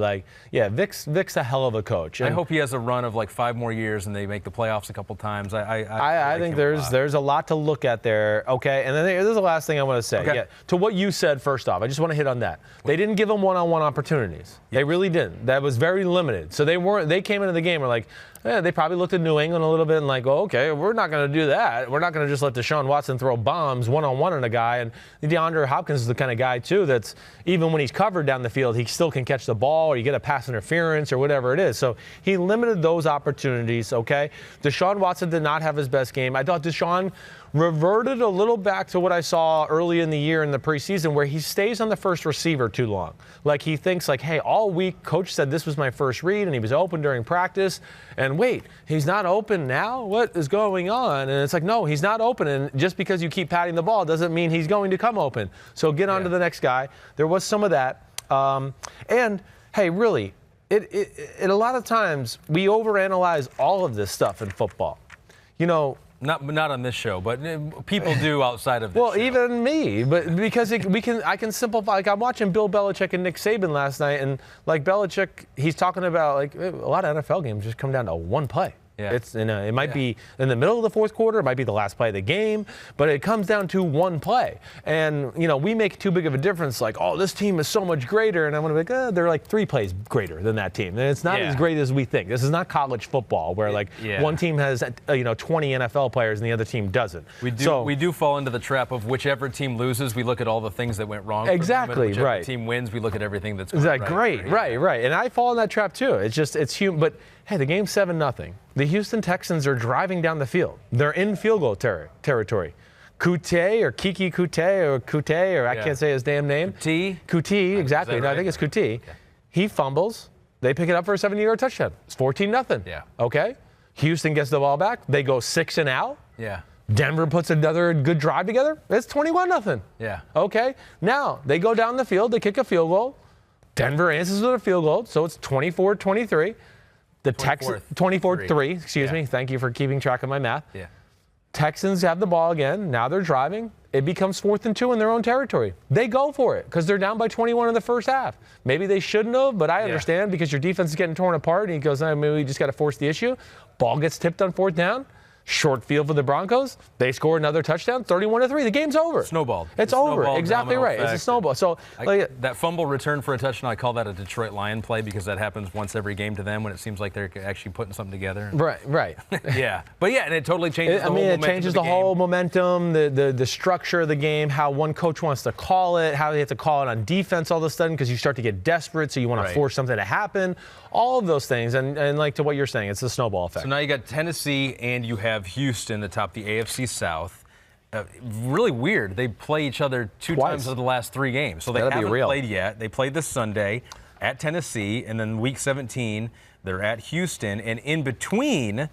Vic's a hell of a coach. I hope he has a run of like 5 more years and they make the playoffs a couple times. I think there's a lot to look at there. Okay, and then there's the last thing I want to say. Okay. Yeah, to what you said first off, I just want to hit on that. They didn't give them one-on-one opportunities. They really didn't. That was very limited. So they came into the game and were like, they probably looked at New England a little bit and like, okay, we're not going to do that. We're not going to just let Deshaun Watson throw bombs one-on-one on a guy. And DeAndre Hopkins is the kind of guy, too, that's even when he's covered down the field, he still can catch the ball or you get a pass interference or whatever it is. So he limited those opportunities, okay? Deshaun Watson did not have his best game. I thought Deshaun reverted a little back to what I saw early in the year in the preseason where he stays on the first receiver too long. Like he thinks like, hey, all week coach said this was my first read and he was open during practice. And wait, he's not open now? What is going on? And it's like, no, he's not open. And just because you keep patting the ball doesn't mean he's going to come open. So get on to the next guy. There was some of that. And hey, really, it a lot of times we overanalyze all of this stuff in football. Not on this show, but people do outside of this show. Even me, but because I can simplify. Like I'm watching Bill Belichick and Nick Saban last night, and like Belichick, he's talking about like a lot of NFL games just come down to one play. Yeah. It might be in the middle of the fourth quarter, it might be the last play of the game, but it comes down to one play. And, we make too big of a difference, like, oh, this team is so much greater. And I'm going to be like, they're like 3 plays greater than that team. And it's not as great as we think. This is not college football where, one team has, 20 NFL players and the other team doesn't. We do fall into the trap of whichever team loses, we look at all the things that went wrong. Exactly, whichever right. team wins, we look at everything that's going right. And I fall in that trap too. It's human. But hey, the game's 7-0. The Houston Texans are driving down the field. They're in field goal territory. Coutee or Kiki Coutee or I can't say his damn name. Coutee, exactly. No, I think it's Coutee. Okay. He fumbles. They pick it up for a 70-yard touchdown. It's 14-0. Yeah. Okay. Houston gets the ball back. They go 6 and out. Yeah. Denver puts another good drive together. It's 21-0. Yeah. Okay. Now they go down the field. They kick a field goal. Denver answers with a field goal, so it's 24-23. The Texans 24-3. Excuse me. Thank you for keeping track of my math. Yeah. Texans have the ball again. Now they're driving. it becomes 4th and 2 in their own territory. They go for it because they're down by 21 in the first half. Maybe they shouldn't have, but I understand because your defense is getting torn apart, and he goes, maybe we just got to force the issue. Ball gets tipped on 4th down. Short field for the Broncos. They score another touchdown, 31-3. The game's over. Snowballed. It's over. Exactly right. It's a snowball. So that fumble return for a touchdown, I call that a Detroit Lion play because that happens once every game to them when it seems like they're actually putting something together. Right. Yeah. But yeah, and it totally changes the whole momentum. It changes the whole momentum, the structure of the game, how one coach wants to call it, how they have to call it on defense all of a sudden because you start to get desperate, so you want to force something to happen. All of those things. And like to what you're saying, it's the snowball effect. So now you got Tennessee and you have Houston atop the AFC South. Really weird. They play each other two times over the last 3 games. So they haven't played yet. They played this Sunday at Tennessee, and then week 17, they're at Houston. And in between,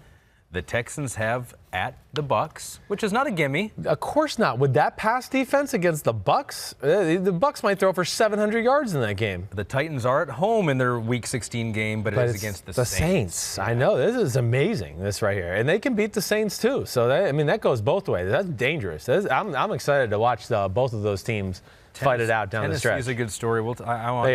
the Texans have at the Bucs, which is not a gimme. Of course not. With that pass defense against the Bucs, the Bucs might throw for 700 yards in that game. The Titans are at home in their week 16 game, but it is against the Saints. I know. This is amazing, this right here. And they can beat the Saints, too. So, that goes both ways. That's dangerous. I'm excited to watch both of those teams fight it out down the stretch. Tennessee's a good story. They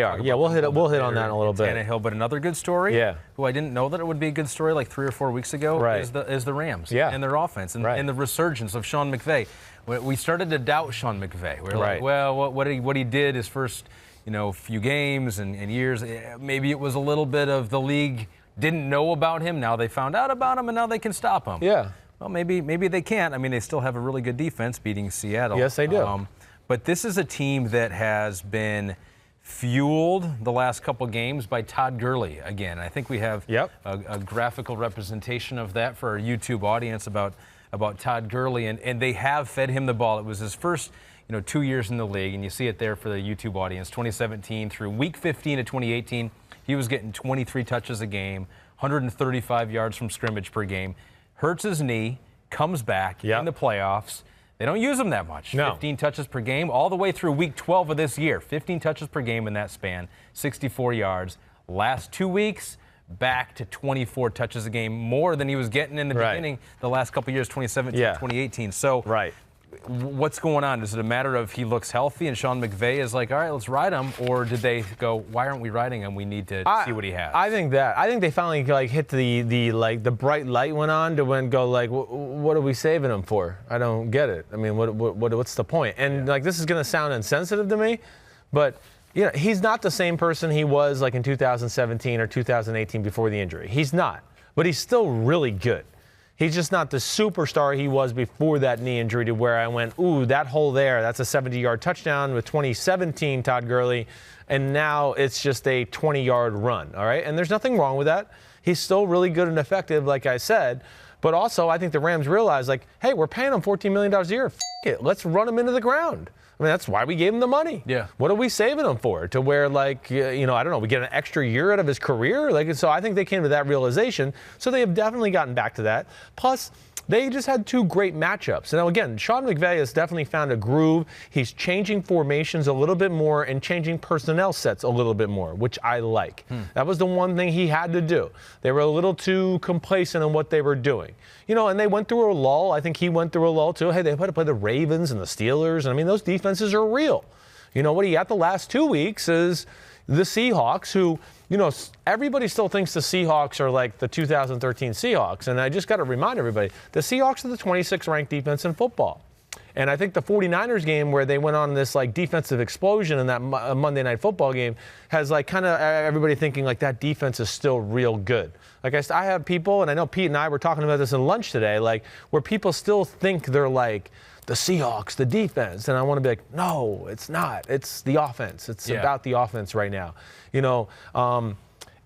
are. Yeah, we'll hit on that in a little bit. Tannehill, but another good story. Yeah. Who I didn't know that it would be a good story like 3 or 4 weeks ago. Is the Rams. Yeah. And their offense and the resurgence of Sean McVay. We started to doubt Sean McVay. We were like, well, what he did his first few games and years. Maybe it was a little bit of the league didn't know about him. Now they found out about him and now they can stop him. Yeah. Well, maybe they can't. I mean, they still have a really good defense beating Seattle. Yes, they do. But this is a team that has been fueled the last couple games by Todd Gurley again. I think we have a graphical representation of that for our YouTube audience about Todd Gurley, and they have fed him the ball. It was his first 2 years in the league, and you see it there for the YouTube audience. 2017 through week 15 of 2018, he was getting 23 touches a game, 135 yards from scrimmage per game. Hurts his knee, comes back in the playoffs. They don't use him that much. No. 15 touches per game all the way through week 12 of this year. 15 touches per game in that span, 64 yards. Last 2 weeks, back to 24 touches a game, more than he was getting in the beginning the last couple of years, 2017, 2018. So what's going on? Is it a matter of he looks healthy and Sean McVay is like, all right, let's ride him? Or did they go, why aren't we riding him? We need to see what he has. I think they finally hit the bright light went on to what are we saving him for? I don't get it. I mean, what's the point? And this is going to sound insensitive to me, but he's not the same person he was in 2017 or 2018 before the injury. He's not, but he's still really good. He's just not the superstar he was before that knee injury to where I went, ooh, that hole there, that's a 70-yard touchdown with 2017 Todd Gurley, and now it's just a 20-yard run, all right? And there's nothing wrong with that. He's still really good and effective, like I said, but also I think the Rams realize, hey, we're paying him $14 million a year. F it, let's run him into the ground. I mean, that's why we gave him the money. Yeah. What are we saving him for? To where, I don't know, we get an extra year out of his career? So I think they came to that realization. So they have definitely gotten back to that. Plus, they just had 2 great matchups. Now, again, Sean McVay has definitely found a groove. He's changing formations a little bit more and changing personnel sets a little bit more, which I like. That was the one thing he had to do. They were a little too complacent in what they were doing. And they went through a lull. I think he went through a lull, too. Hey, they had to play the Ravens and the Steelers. And, I mean, those defenses are real. What he got the last 2 weeks is the Seahawks, who, everybody still thinks the Seahawks are like the 2013 Seahawks. And I just got to remind everybody, the Seahawks are the 26th ranked defense in football. And I think the 49ers game where they went on this defensive explosion in that Monday Night Football game has kind of everybody thinking that defense is still real good. I have people, and I know Pete and I were talking about this in lunch today, where people still think they're the Seahawks, the defense. And I want to be like, no, it's not. It's the offense. It's about the offense right now. And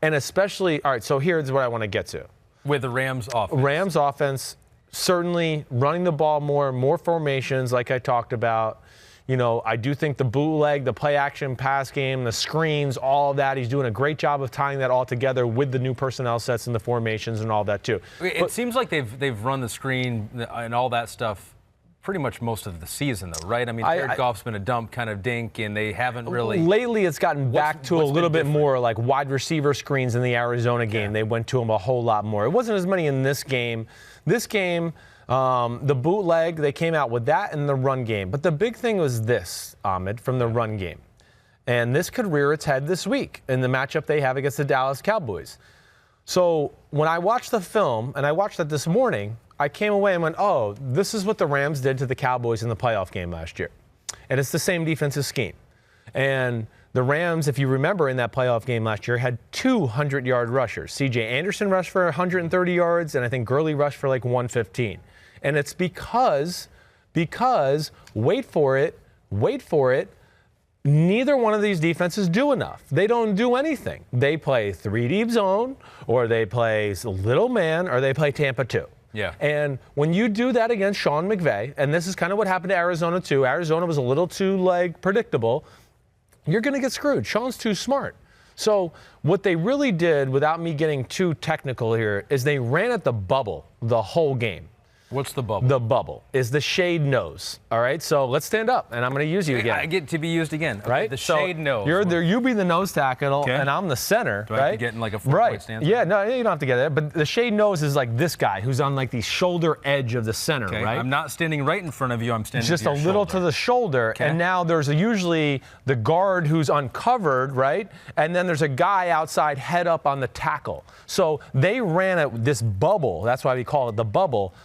especially, all right, so here's what I want to get to. With the Rams offense. Rams offense, certainly running the ball more formations like I talked about. I do think the bootleg, the play action pass game, the screens, all of that, he's doing a great job of tying that all together with the new personnel sets and the formations and all that too. It seems like they've run the screen and all that stuff pretty much most of the season, though, right? I mean, Jared Goff's been a dump kind of dink, and they haven't really. Lately, it's gotten back to a little bit more like wide receiver screens in the Arizona game. They went to him a whole lot more. It wasn't as many in this game. This game, The bootleg, they came out with that in the run game. But the big thing was this, Ahmed, from the run game. And this could rear its head this week in the matchup they have against the Dallas Cowboys. So when I watched the film, and I watched it this morning, I came away and went, oh, this is what the Rams did to the Cowboys in the playoff game last year. And it's the same defensive scheme. And the Rams, if you remember in that playoff game last year, had 200-yard rushers. C.J. Anderson rushed for 130 yards, and I think Gurley rushed for like 115. And it's because, wait for it, neither one of these defenses do enough. They don't do anything. They play 3-deep zone, or they play little man, or they play Tampa 2. Yeah. And when you do that against Sean McVay, and this is kind of what happened to Arizona too. Arizona was a little too predictable. You're going to get screwed. Sean's too smart. So what they really did, without me getting too technical here, is they ran at the bubble the whole game. What's the bubble? The bubble is the shade nose. All right, so let's stand up, and I'm going to use you again. I get to be used again. Okay, right? The shade nose. You're there. You be the nose tackle, okay. And I'm the center. Do I have to get in like a 4-point stance? Yeah, no, you don't have to get there. But the shade nose is like this guy who's on like the shoulder edge of the center, okay. right? I'm not standing right in front of you. I'm standing just to a your little shoulder. to the shoulder, okay. And now there's usually the guard who's uncovered, right? And then there's a guy outside, head up on the tackle. So they ran at this bubble. That's why we call it the bubble.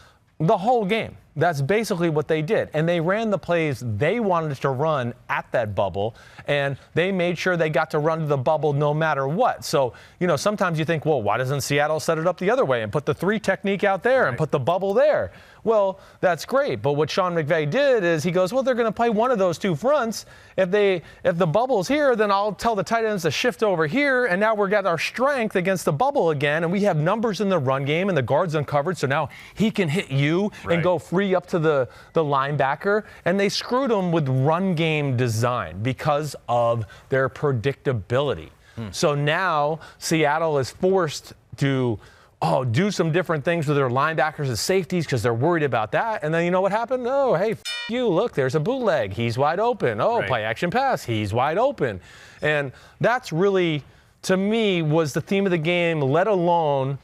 The whole game. That's basically what they did. And they ran the plays they wanted to run at that bubble, and they made sure they got to run to the bubble no matter what. So, sometimes you think, well, why doesn't Seattle set it up the other way and put the 3 technique out there and put the bubble there? Well, that's great. But what Sean McVay did is he goes, well, they're going to play one of those 2 fronts. If the bubble's here, then I'll tell the tight ends to shift over here, and now we've got our strength against the bubble again, and we have numbers in the run game, and the guard's uncovered, so now he can hit you and go free up to the linebacker. And they screwed him with run game design because of their predictability. So now Seattle is forced to do some different things with their linebackers and safeties because they're worried about that. And then you know what happened? Oh, hey, you, look, there's a bootleg. He's wide open. Oh, play action pass. He's wide open. And that's really, to me, was the theme of the game, let alone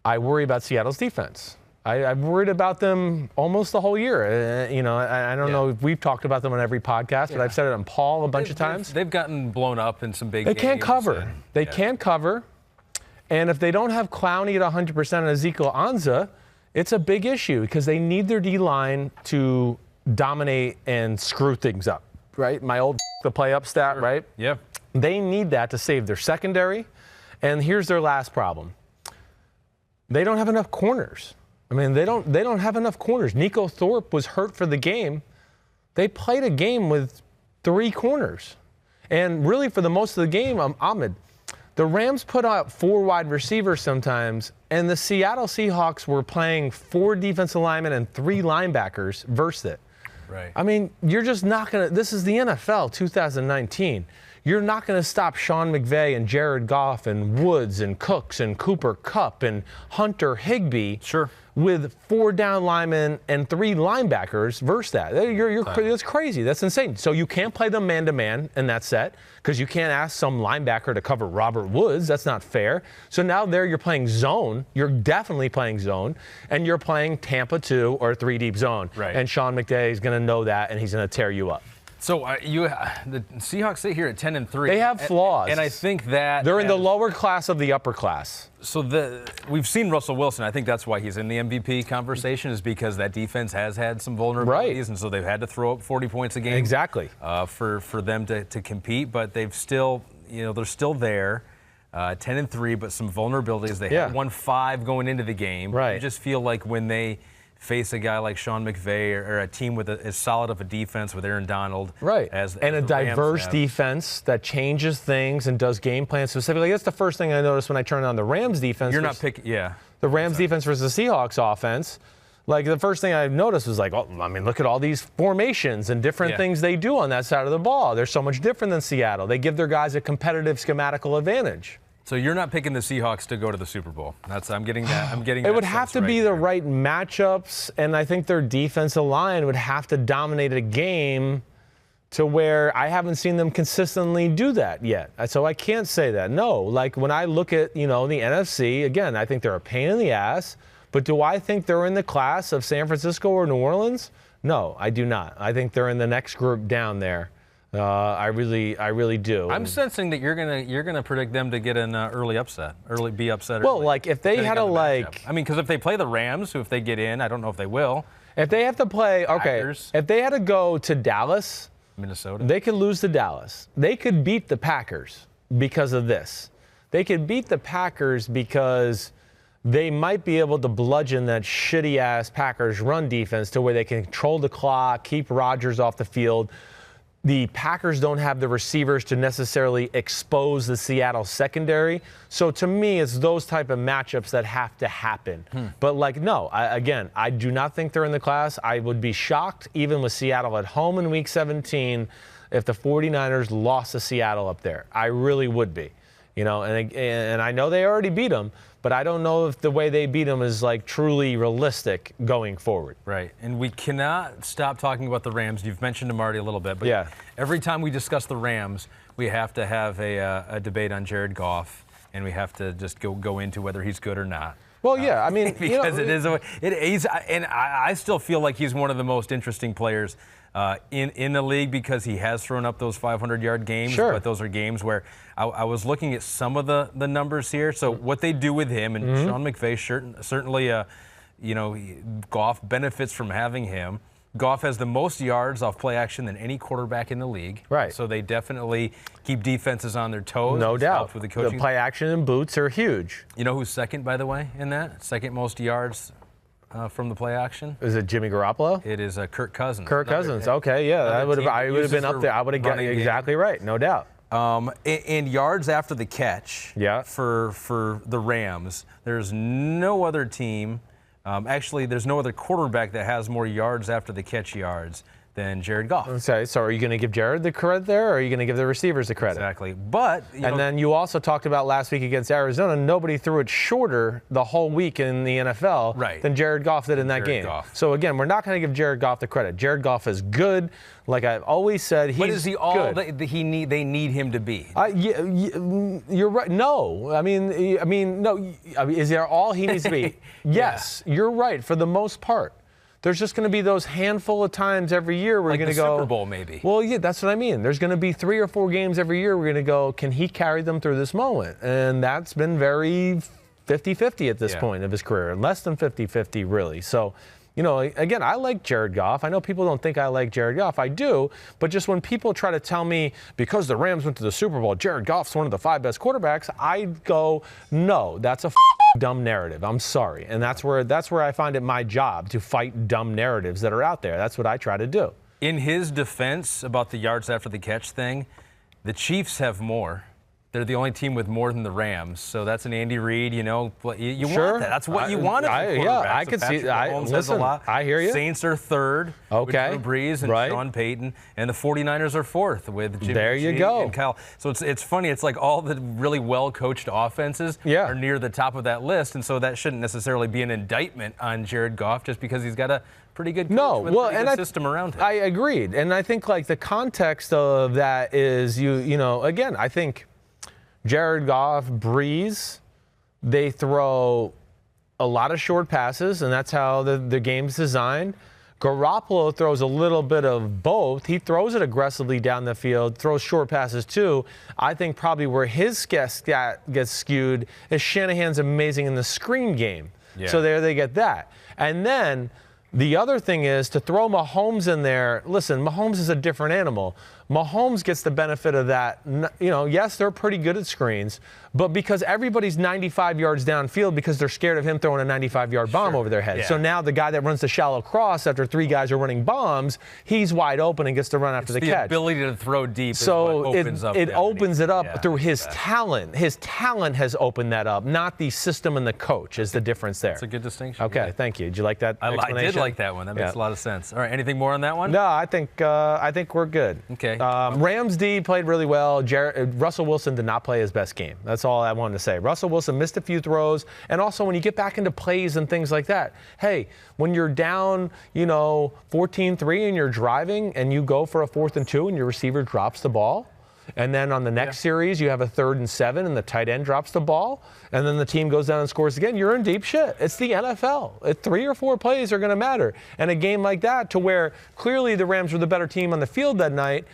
I worry about Seattle's defense. I've worried about them almost the whole year. I don't know if we've talked about them on every podcast, but I've said it on Paul a bunch of times. They've gotten blown up in some big games. They can't cover. They can't cover. And if they don't have Clowney at 100% and Ezekiel Ansah, it's a big issue because they need their D-line to dominate and screw things up, right? My old the play-up stat, right? Yeah. They need that to save their secondary. And here's their last problem. They don't have enough corners. I mean, they don't have enough corners. Nico Thorpe was hurt for the game. They played a game with 3 corners. And really, for the most of the game, Ahmed, the Rams put out 4 wide receivers sometimes, and the Seattle Seahawks were playing 4 defensive linemen and 3 linebackers versus it. Right. I mean, you're just not going to – this is the NFL 2019. You're not going to stop Sean McVay and Jared Goff and Woods and Cooks and Cooper Kupp and Hunter Higbee with 4 down linemen and 3 linebackers versus that. That's crazy. That's insane. So you can't play them man-to-man in that set because you can't ask some linebacker to cover Robert Woods. That's not fair. So now you're playing zone. You're definitely playing zone, and you're playing Tampa 2 or 3-deep zone. Right. And Sean McVay is going to know that, and he's going to tear you up. So the Seahawks sit here at 10-3. They have flaws, and I think that they're in the lower class of the upper class. So we've seen Russell Wilson. I think that's why he's in the MVP conversation, is because that defense has had some vulnerabilities, and so they've had to throw up 40 points a game. Exactly. For them to compete, but they've still, they're still there. 10-3, but some vulnerabilities. They had 1-5 going into the game. Right. You just feel like when they face a guy like Sean McVay or a team with as solid of a defense with Aaron Donald. Right. And a diverse defense that changes things and does game plans specifically. That's the first thing I noticed when I turned on the Rams defense. You're not picking, the Rams defense versus the Seahawks offense. Like, the first thing I noticed was like, look at all these formations and different things they do on that side of the ball. They're so much different than Seattle. They give their guys a competitive schematical advantage. So you're not picking the Seahawks to go to the Super Bowl. I'm getting that. It would have to be the right matchups, and I think their defensive line would have to dominate a game to where I haven't seen them consistently do that yet. So I can't say that. No, like when I look at, the NFC, again, I think they're a pain in the ass, But do I think they're in the class of San Francisco or New Orleans? No, I do not. I think they're in the next group down there. I really do. I'm sensing that you're gonna predict them to get an early upset, be upset. Well, early, like if they had because if they play the Rams, if they get in, I don't know if they will. If they have to play, Packers. If they had to go to Dallas, Minnesota, they could lose to Dallas. They could beat the Packers because of this. They could beat the Packers because they might be able to bludgeon that shitty-ass Packers run defense to where they can control the clock, keep Rodgers off the field. The Packers don't have the receivers to necessarily expose the Seattle secondary. So to me, it's those type of matchups that have to happen. But no, I do not think they're in the class. I would be shocked, even with Seattle at home in Week 17, if the 49ers lost to Seattle up there. I really would be. And I know they already beat them, but I don't know if the way they beat them is truly realistic going forward. Right, and we cannot stop talking about the Rams. You've mentioned them already a little bit, but every time we discuss the Rams, we have to have a debate on Jared Goff, and we have to just go into whether he's good or not. Well, yeah, I mean, because I still feel like he's one of the most interesting players in the league because he has thrown up those 500-yard games. Sure. But those are games where I was looking at some of the numbers here. So what they do with him, and Sean McVay certainly, Goff benefits from having him. Goff has the most yards off play action than any quarterback in the league. Right. So they definitely keep defenses on their toes. No doubt. With the coaching. The play action and boots are huge. You know who's second, by the way, in that? Second most yards from the play action? Is it Jimmy Garoppolo? It is Kirk Cousins. Kirk Cousins. Okay, yeah. I would have been up there. I would have gotten exactly right. No doubt. And yards after the catch for the Rams, there's no other team. Actually, there's no other quarterback that has more yards after the catch yards than Jared Goff. Okay, so are you going to give Jared the credit there, or are you going to give the receivers the credit? Exactly. But then you also talked about last week against Arizona, nobody threw it shorter the whole week in the NFL than Jared Goff did in that game. So again, we're not going to give Jared Goff the credit. Jared Goff is good. Like I've always said, he's good. But is he all that they need him to be? You're right. No. I mean, no. Is there all he needs to be? Yes. You're right for the most part. There's just going to be those handful of times every year we're going to go. Super Bowl, maybe. Well, yeah, that's what I mean. There's going to be 3 or 4 games every year we're going to go, can he carry them through this moment? And that's been very 50-50 at this point of his career, less than 50-50, really. So, again, I like Jared Goff. I know people don't think I like Jared Goff. I do. But just when people try to tell me because the Rams went to the Super Bowl, Jared Goff's one of the 5 best quarterbacks, I go, no, that's a dumb narrative. I'm sorry. And that's where I find it my job to fight dumb narratives that are out there. That's what I try to do. In his defense about the yards after the catch thing, the Chiefs have more. They're the only team with more than the Rams, so that's an Andy Reid. You want that. That's what you want. I could see. Listen, I hear you. Saints are third. Okay. With Drew Brees and Sean Payton, and the 49ers are fourth with Jimmy there you G go. and Kyle. So it's funny. It's like all the really well-coached offenses are near the top of that list, and so that shouldn't necessarily be an indictment on Jared Goff just because he's got a pretty good coach with a pretty good system around him. I agreed, and I think the context of that is again, I think Jared Goff, Breeze, they throw a lot of short passes, and that's how the game's designed. Garoppolo throws a little bit of both. He throws it aggressively down the field, throws short passes too. I think probably where his stat gets skewed is Shanahan's amazing in the screen game. Yeah. So there they get that. And then the other thing is to throw Mahomes in there. Listen, Mahomes is a different animal. Mahomes gets the benefit of that. Yes, they're pretty good at screens, but because everybody's 95 yards downfield because they're scared of him throwing a 95-yard bomb over their head. Yeah. So now the guy that runs the shallow cross after 3 guys are running bombs, he's wide open and gets to run after the catch. The ability to throw deep so is what opens it up through his talent. His talent has opened that up, not the system and the coach is the difference there. That's a good distinction. Okay, thank you. Did you like that explanation? I did like that one. That makes a lot of sense. All right, anything more on that one? No, I think we're good. Okay. Rams D played really well. Russell Wilson did not play his best game. That's all I wanted to say. Russell Wilson missed a few throws, and also when you get back into plays and things like that, hey, when you're down, 14-3 and you're driving and you go for a 4th and 2 and your receiver drops the ball, And then on the next series, you have a 3rd and 7, and the tight end drops the ball, and then the team goes down and scores again. You're in deep shit. It's the NFL. 3 or 4 plays are going to matter. And a game like that, to where clearly the Rams were the better team on the field that night,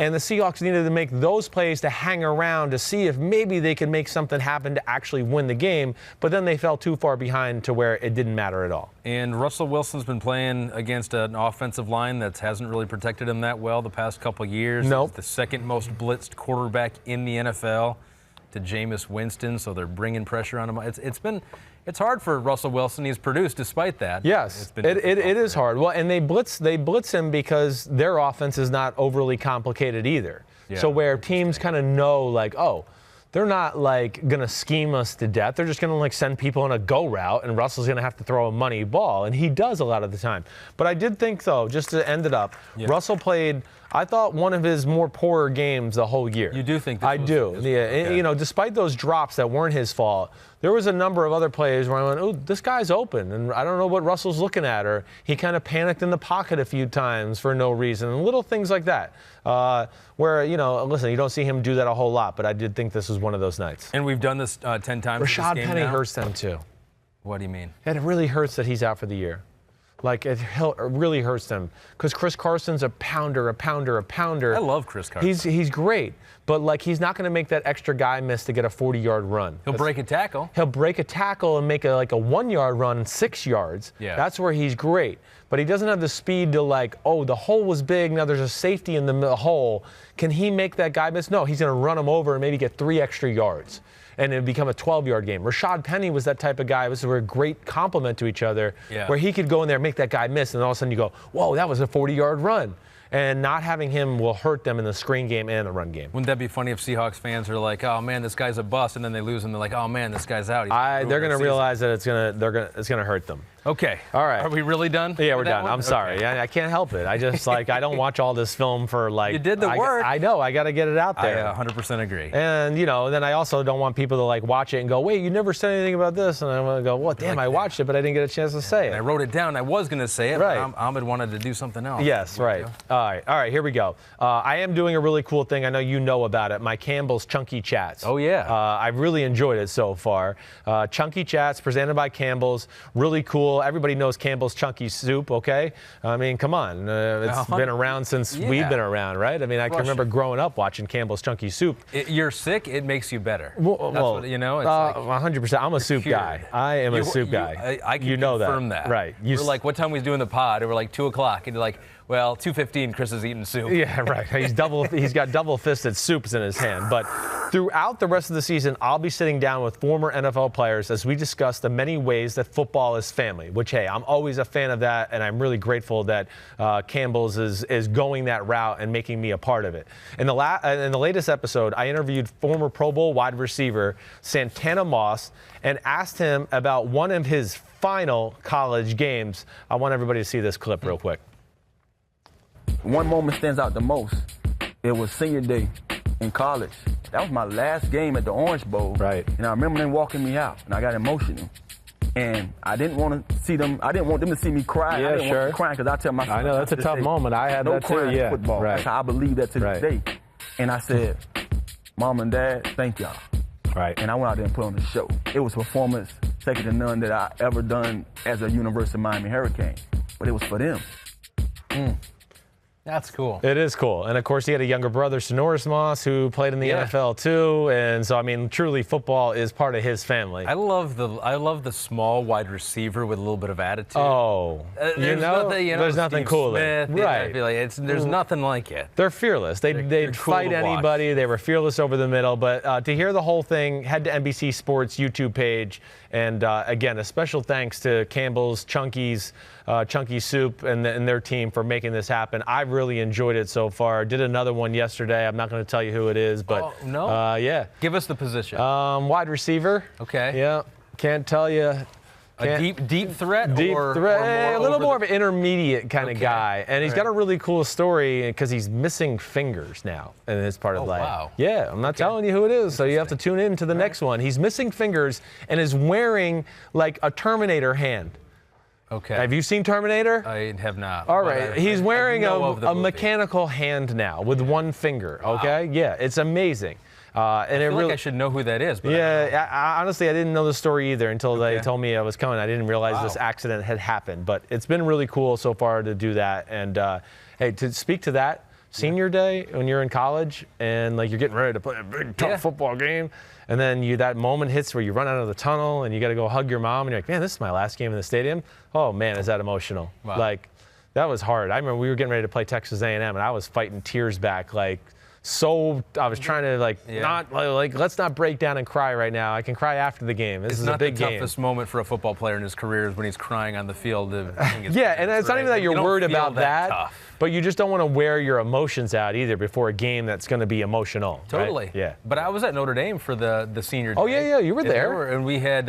and the Seahawks needed to make those plays to hang around to see if maybe they could make something happen to actually win the game. But then they fell too far behind to where it didn't matter at all. And Russell Wilson's been playing against an offensive line that hasn't really protected him that well the past couple of years. Nope. He's the second most blitzed quarterback in the NFL to Jameis Winston, so they're bringing pressure on him. It's hard for Russell Wilson. He's produced despite that. Yes, it is hard. Well, and they blitz him because their offense is not overly complicated either. Yeah, so where teams kind of know, like, oh, they're not like going to scheme us to death. They're just going to like send people on a go route, and Russell's going to have to throw a money ball, and he does a lot of the time. But I did think, though, just to end it up, Russell played, I thought, one of his more poorer games the whole year. You do think? I do. Yeah. Okay. You know, despite those drops that weren't his fault, there was a number of other plays where I went, oh, this guy's open, and I don't know what Russell's looking at, or he kind of panicked in the pocket a few times for no reason, and little things like that. Where, you know, listen, you don't see him do that a whole lot, but I did think this was one of those nights. And we've done this 10 times. Rashad Penny hurts them too. What do you mean? It really hurts that he's out for the year. Like, it really hurts them because Chris Carson's a pounder. I love Chris Carson. He's great, but like he's not going to make that extra guy miss to get a 40-yard run. He'll break a tackle. He'll break a tackle and make a 1-yard run, 6 yards. Yeah. That's where he's great. But he doesn't have the speed to like, oh, the hole was big, now there's a safety in the hole. Can he make that guy miss? No, he's going to run him over and maybe get 3 extra yards. And it'd become a 12-yard game. Rashad Penny was that type of guy. It was a great complement to each other, where he could go in there, make that guy miss, and all of a sudden you go, whoa, that was a 40-yard run. And not having him will hurt them in the screen game and the run game. Wouldn't that be funny if Seahawks fans are like, oh man, this guy's a bust, and then they lose and they're like, oh man, this guy's out. They're going to realize that it's going to hurt them. Okay. All right. Are we really done? Yeah, we're done. I'm sorry. I can't help it. I just I don't watch all this film for like. You did the work. I know. I got to get it out there. I 100% agree. And then I also don't want people to like watch it and go, wait, you never said anything about this, and I'm going to go, well, damn, I watched it, but I didn't get a chance to say it. I wrote it down. I was going to say it, but Ahmed wanted to do something else. Yes, right. All right. Here we go. I am doing a really cool thing. I know you know about it. My Campbell's Chunky Chats. Oh yeah. I've really enjoyed it so far. Chunky Chats presented by Campbell's. Really cool. Everybody knows Campbell's Chunky Soup, okay? I mean, come on. It's been around since we've been around, right? I mean, I can remember growing up watching Campbell's Chunky Soup. You're sick, it makes you better. Well, what, it's 100%. I'm a soup guy. I am a soup guy. I can confirm that. Right. We're like, what time was doing the pod? It were like 2 o'clock, and you're like, well, 2:15, Chris is eating soup. Yeah, right. He's got double-fisted soups in his hand. But throughout the rest of the season, I'll be sitting down with former NFL players as we discuss the many ways that football is family, which, hey, I'm always a fan of that, and I'm really grateful that Campbell's is going that route and making me a part of it. In the latest episode, I interviewed former Pro Bowl wide receiver Santana Moss and asked him about one of his final college games. I want everybody to see this clip real quick. One moment stands out the most. It was senior day in college. That was my last game at the Orange Bowl. Right. And I remember them walking me out, and I got emotional. And I didn't want to see them. I didn't want them to see me cry. Yeah, I didn't want them crying because I tell myself. I know that's a tough moment. I had that too. Yeah. Football. Right. That's how I believe that to this day. And I said, Mom and Dad, thank y'all. Right. And I went out there and put on the show. It was a performance second to none that I ever done as a University of Miami Hurricane. But it was for them. That's cool. It is cool. And, of course, he had a younger brother, Sonoris Moss, who played in the NFL, too. And so, I mean, truly, football is part of his family. I love the small wide receiver with a little bit of attitude. Oh. There's nothing cooler. Smith, right. There's nothing like it. They're fearless. They'd fight anybody. They were fearless over the middle. But to hear the whole thing, head to NBC Sports YouTube page. And, again, a special thanks to Campbell's, Chunky Soup, and their team for making this happen. I've really enjoyed it so far. Did another one yesterday. I'm not going to tell you who it is, but yeah. Give us the position. Wide receiver. Okay. Yeah. Can't tell you. A deep threat? Deep threat. A little more of an intermediate kind of guy. And he's got a really cool story because he's missing fingers now in his part of life. Wow. Yeah, I'm not telling you who it is, so you have to tune in to the next one. He's missing fingers and is wearing like a Terminator hand. Okay. Have you seen Terminator? I have not. All right. He's wearing a mechanical hand now with one finger. Okay. Wow. Yeah, it's amazing. I feel like I should know who that is. But honestly, I didn't know the story either until they told me I was coming. I didn't realize this accident had happened. But it's been really cool so far to do that. And hey, to speak to that, senior day when you're in college and like you're getting ready to play a big tough football game, and then that moment hits where you run out of the tunnel and you got to go hug your mom and you're like, man, this is my last game in the stadium. Oh man, is that emotional? Wow. Like that was hard. I remember we were getting ready to play Texas A&M and I was fighting tears back like. So I was trying to let's not break down and cry right now. I can cry after the game. This is a big game. It's not the toughest moment for a football player in his career is when he's crying on the field. And it's not even that you're worried about that, but you just don't want to wear your emotions out either before a game that's going to be emotional. Totally. Right? Yeah. But I was at Notre Dame for the senior day. Oh yeah, you were there. And we had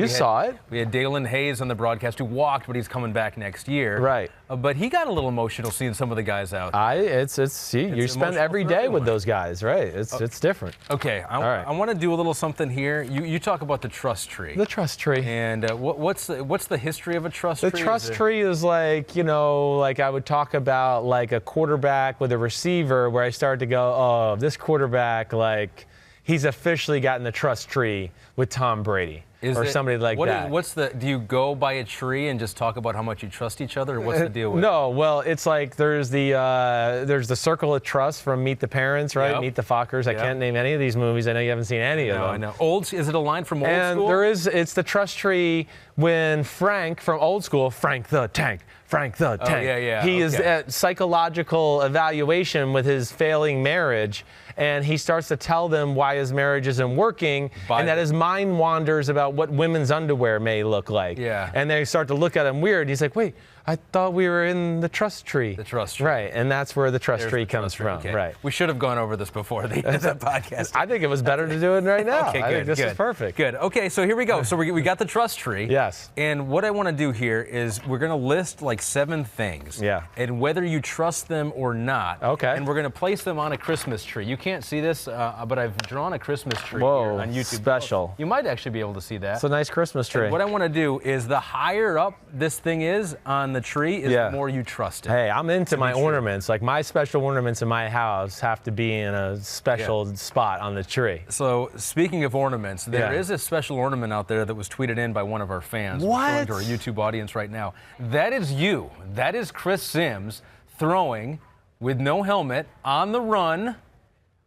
saw it. We had Dalen Hayes on the broadcast who walked, but he's coming back next year. Right. But he got a little emotional seeing some of the guys out. You spend every day with those guys, right? It's different. Okay, I want to do a little something here. You talk about the trust tree. The trust tree. And what's the history of a trust tree? The trust tree is like, like I would talk about like a quarterback with a receiver where I start to go, oh, this quarterback, like he's officially gotten the trust tree with Tom Brady. Somebody like that. Do you go by a tree and just talk about how much you trust each other, or what's the deal with it? No, well, it's like there's the circle of trust from Meet the Parents, right? Yep. Meet the Fockers. I can't name any of these movies. I know you haven't seen any of them. I know. Is it a line from Old School? And it's the trust tree when Frank from Old School, Frank the Tank. He is at psychological evaluation with his failing marriage, and he starts to tell them why his marriage isn't working, and that his mind wanders about what women's underwear may look like. Yeah. And they start to look at him weird. He's like, wait, I thought we were in the trust tree. The trust tree. Right, and that's where the trust tree comes from. Okay. Right. We should have gone over this before the podcast. I think it was better to do it right now. Okay, I think this is perfect. Good. Okay, so here we go. So we got the trust tree. Yes. And what I want to do here is we're going to list like 7 things. Yeah. And whether you trust them or not. Okay. And we're going to place them on a Christmas tree. You can't see this, but I've drawn a Christmas tree here on YouTube. Special. You might actually be able to see that. It's a nice Christmas tree. And what I want to do is the higher up this thing is on the tree is the more you trust it. Hey, I'm into my ornaments. Like my special ornaments in my house have to be in a special spot on the tree. So speaking of ornaments, there is a special ornament out there that was tweeted in by one of our fans. What? Going to our YouTube audience right now. That is you. That is Chris Sims throwing with no helmet on the run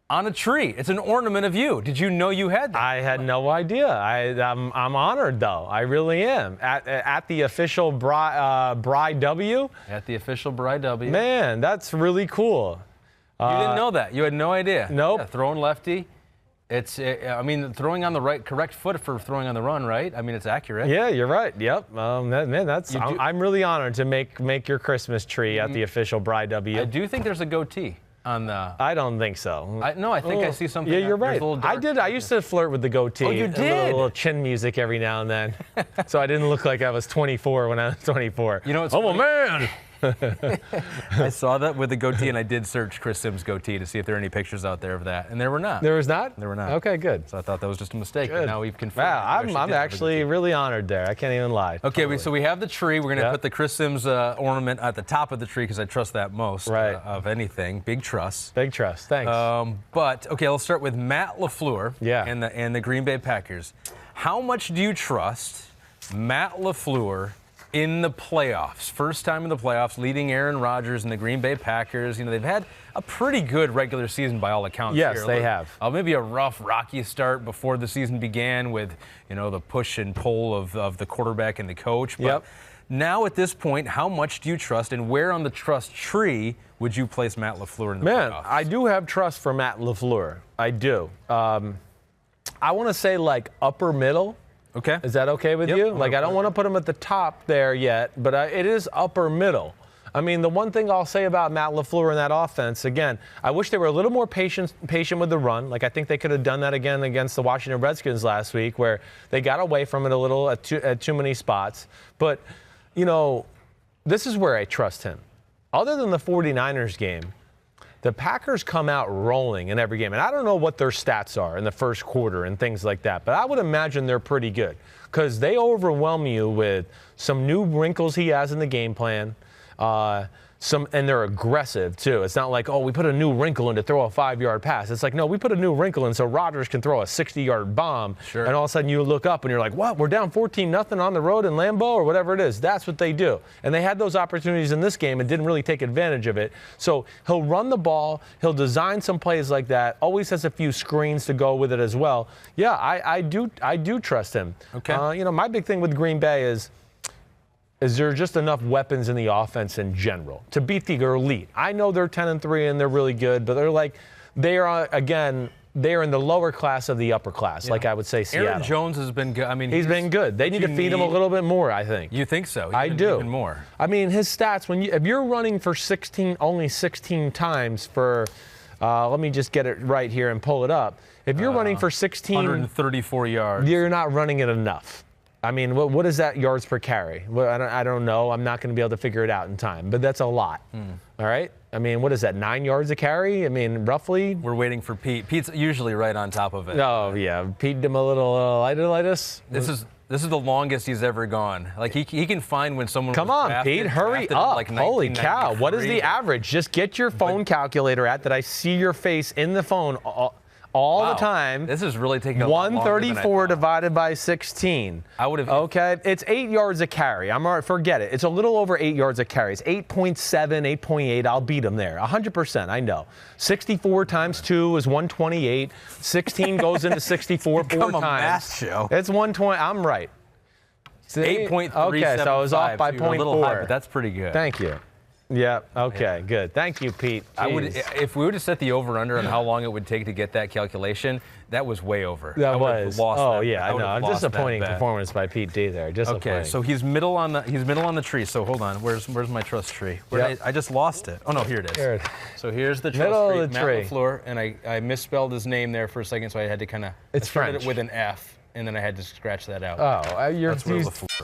on a tree. It's an ornament of you. Did you know you had that? I had no idea. I'm honored, though. I really am. At the official Bride W? At the official Bride W. Man, that's really cool. You didn't know that? You had no idea? Nope. Yeah, throwing lefty. Throwing on the correct foot for throwing on the run, right? I mean, it's accurate. Yeah, you're right. Yep. I'm really honored to make your Christmas tree at the official Bride W. I do think there's a goatee. I don't think so. I think I see something. Yeah, you're right. I used to flirt with the goatee. Oh, you did? A little chin music every now and then. So I didn't look like I was 24 when I was 24. You know what's funny? Man! I saw that with the goatee, and I did search Chris Sims goatee to see if there are any pictures out there of that, and there were not. There was not? There were not. Okay, good. So I thought that was just a mistake, good. but now we've confirmed. Wow, I'm actually really honored there. I can't even lie. Okay, totally. So we have the tree. We're going to put the Chris Sims ornament at the top of the tree because I trust that most of anything. Big trust. Big trust. Thanks. But, okay, let's start with Matt LaFleur and the Green Bay Packers. How much do you trust Matt LaFleur in the playoffs? First time in the playoffs, leading Aaron Rodgers and the Green Bay Packers. You know, they've had a pretty good regular season by all accounts. Yes, they have. Maybe a rough, rocky start before the season began with, the push and pull of the quarterback and the coach. But now at this point, how much do you trust, and where on the trust tree would you place Matt LaFleur in the playoffs? Man, I do have trust for Matt LaFleur. I do. I want to say like upper middle. Okay. Is that okay with you? Like, I don't want to put him at the top there yet, but it is upper middle. I mean, the one thing I'll say about Matt LaFleur in that offense, again, I wish they were a little more patient with the run. Like, I think they could have done that again against the Washington Redskins last week, where they got away from it a little at too many spots. But, this is where I trust him. Other than the 49ers game, the Packers come out rolling in every game. And I don't know what their stats are in the first quarter and things like that, but I would imagine they're pretty good because they overwhelm you with some new wrinkles he has in the game plan. And they're aggressive, too. It's not like, oh, we put a new wrinkle in to throw a 5-yard pass. It's like, no, we put a new wrinkle in so Rodgers can throw a 60-yard bomb. Sure. And all of a sudden you look up and you're like, what? We're down 14-0 on the road in Lambeau or whatever it is. That's what they do. And they had those opportunities in this game and didn't really take advantage of it. So he'll run the ball. He'll design some plays like that. Always has a few screens to go with it as well. Yeah, I do trust him. Okay. My big thing with Green Bay is there just enough weapons in the offense in general to beat the elite? I know they're 10-3 and they're really good, but they are in the lower class of the upper class, like I would say Seattle. Aaron Jones has been good. I mean, he's been good. They need to feed him a little bit more, I think. You think so? I do. Even more. I mean, his stats, if you're running for only 16 times for, let me just get it right here and pull it up. If you're running for 134 yards. You're not running it enough. I mean, what is that yards per carry? Well, I don't know. I'm not going to be able to figure it out in time, but that's a lot. All right? I mean, what is that, 9 yards a carry? I mean, roughly? We're waiting for Pete. Pete's usually right on top of it. Oh, yeah. Pete did him a little italitis. This is the longest he's ever gone. Like, he can find when someone Come was on, drafted, Pete, hurry up. Like Holy cow. What is the average? Just get your phone calculator out that I see your face in the phone all the time. This is really taking a lot longer than I 134 divided by 16. I would have. Okay, it's 8 yards a carry. I'm all right. Forget it. It's a little over 8 yards a carry. It's 8.7, 8.8. I'll beat him there. 100%. I know. 64 times 2 is 128. 16 goes into 64 4 times. Math show. It's 120. I'm right. 8.375. Okay, so I was off by 0.4. But that's pretty good. Thank you. Yeah, okay, good. Thank you, Pete. If we would have set the over-under on how long it would take to get that calculation, that was way over. That was. Lost yeah, I know. I'm disappointing performance by Pete D there. Okay, so he's middle on the tree. So hold on, where's my trust tree? I just lost it. Oh no, here it is. So here's the trust middle tree. Of the tree. Matt LaFleur, and I misspelled his name there for a second, so I had to kind of. It's French. It with an F. And then I had to scratch that out. Oh, you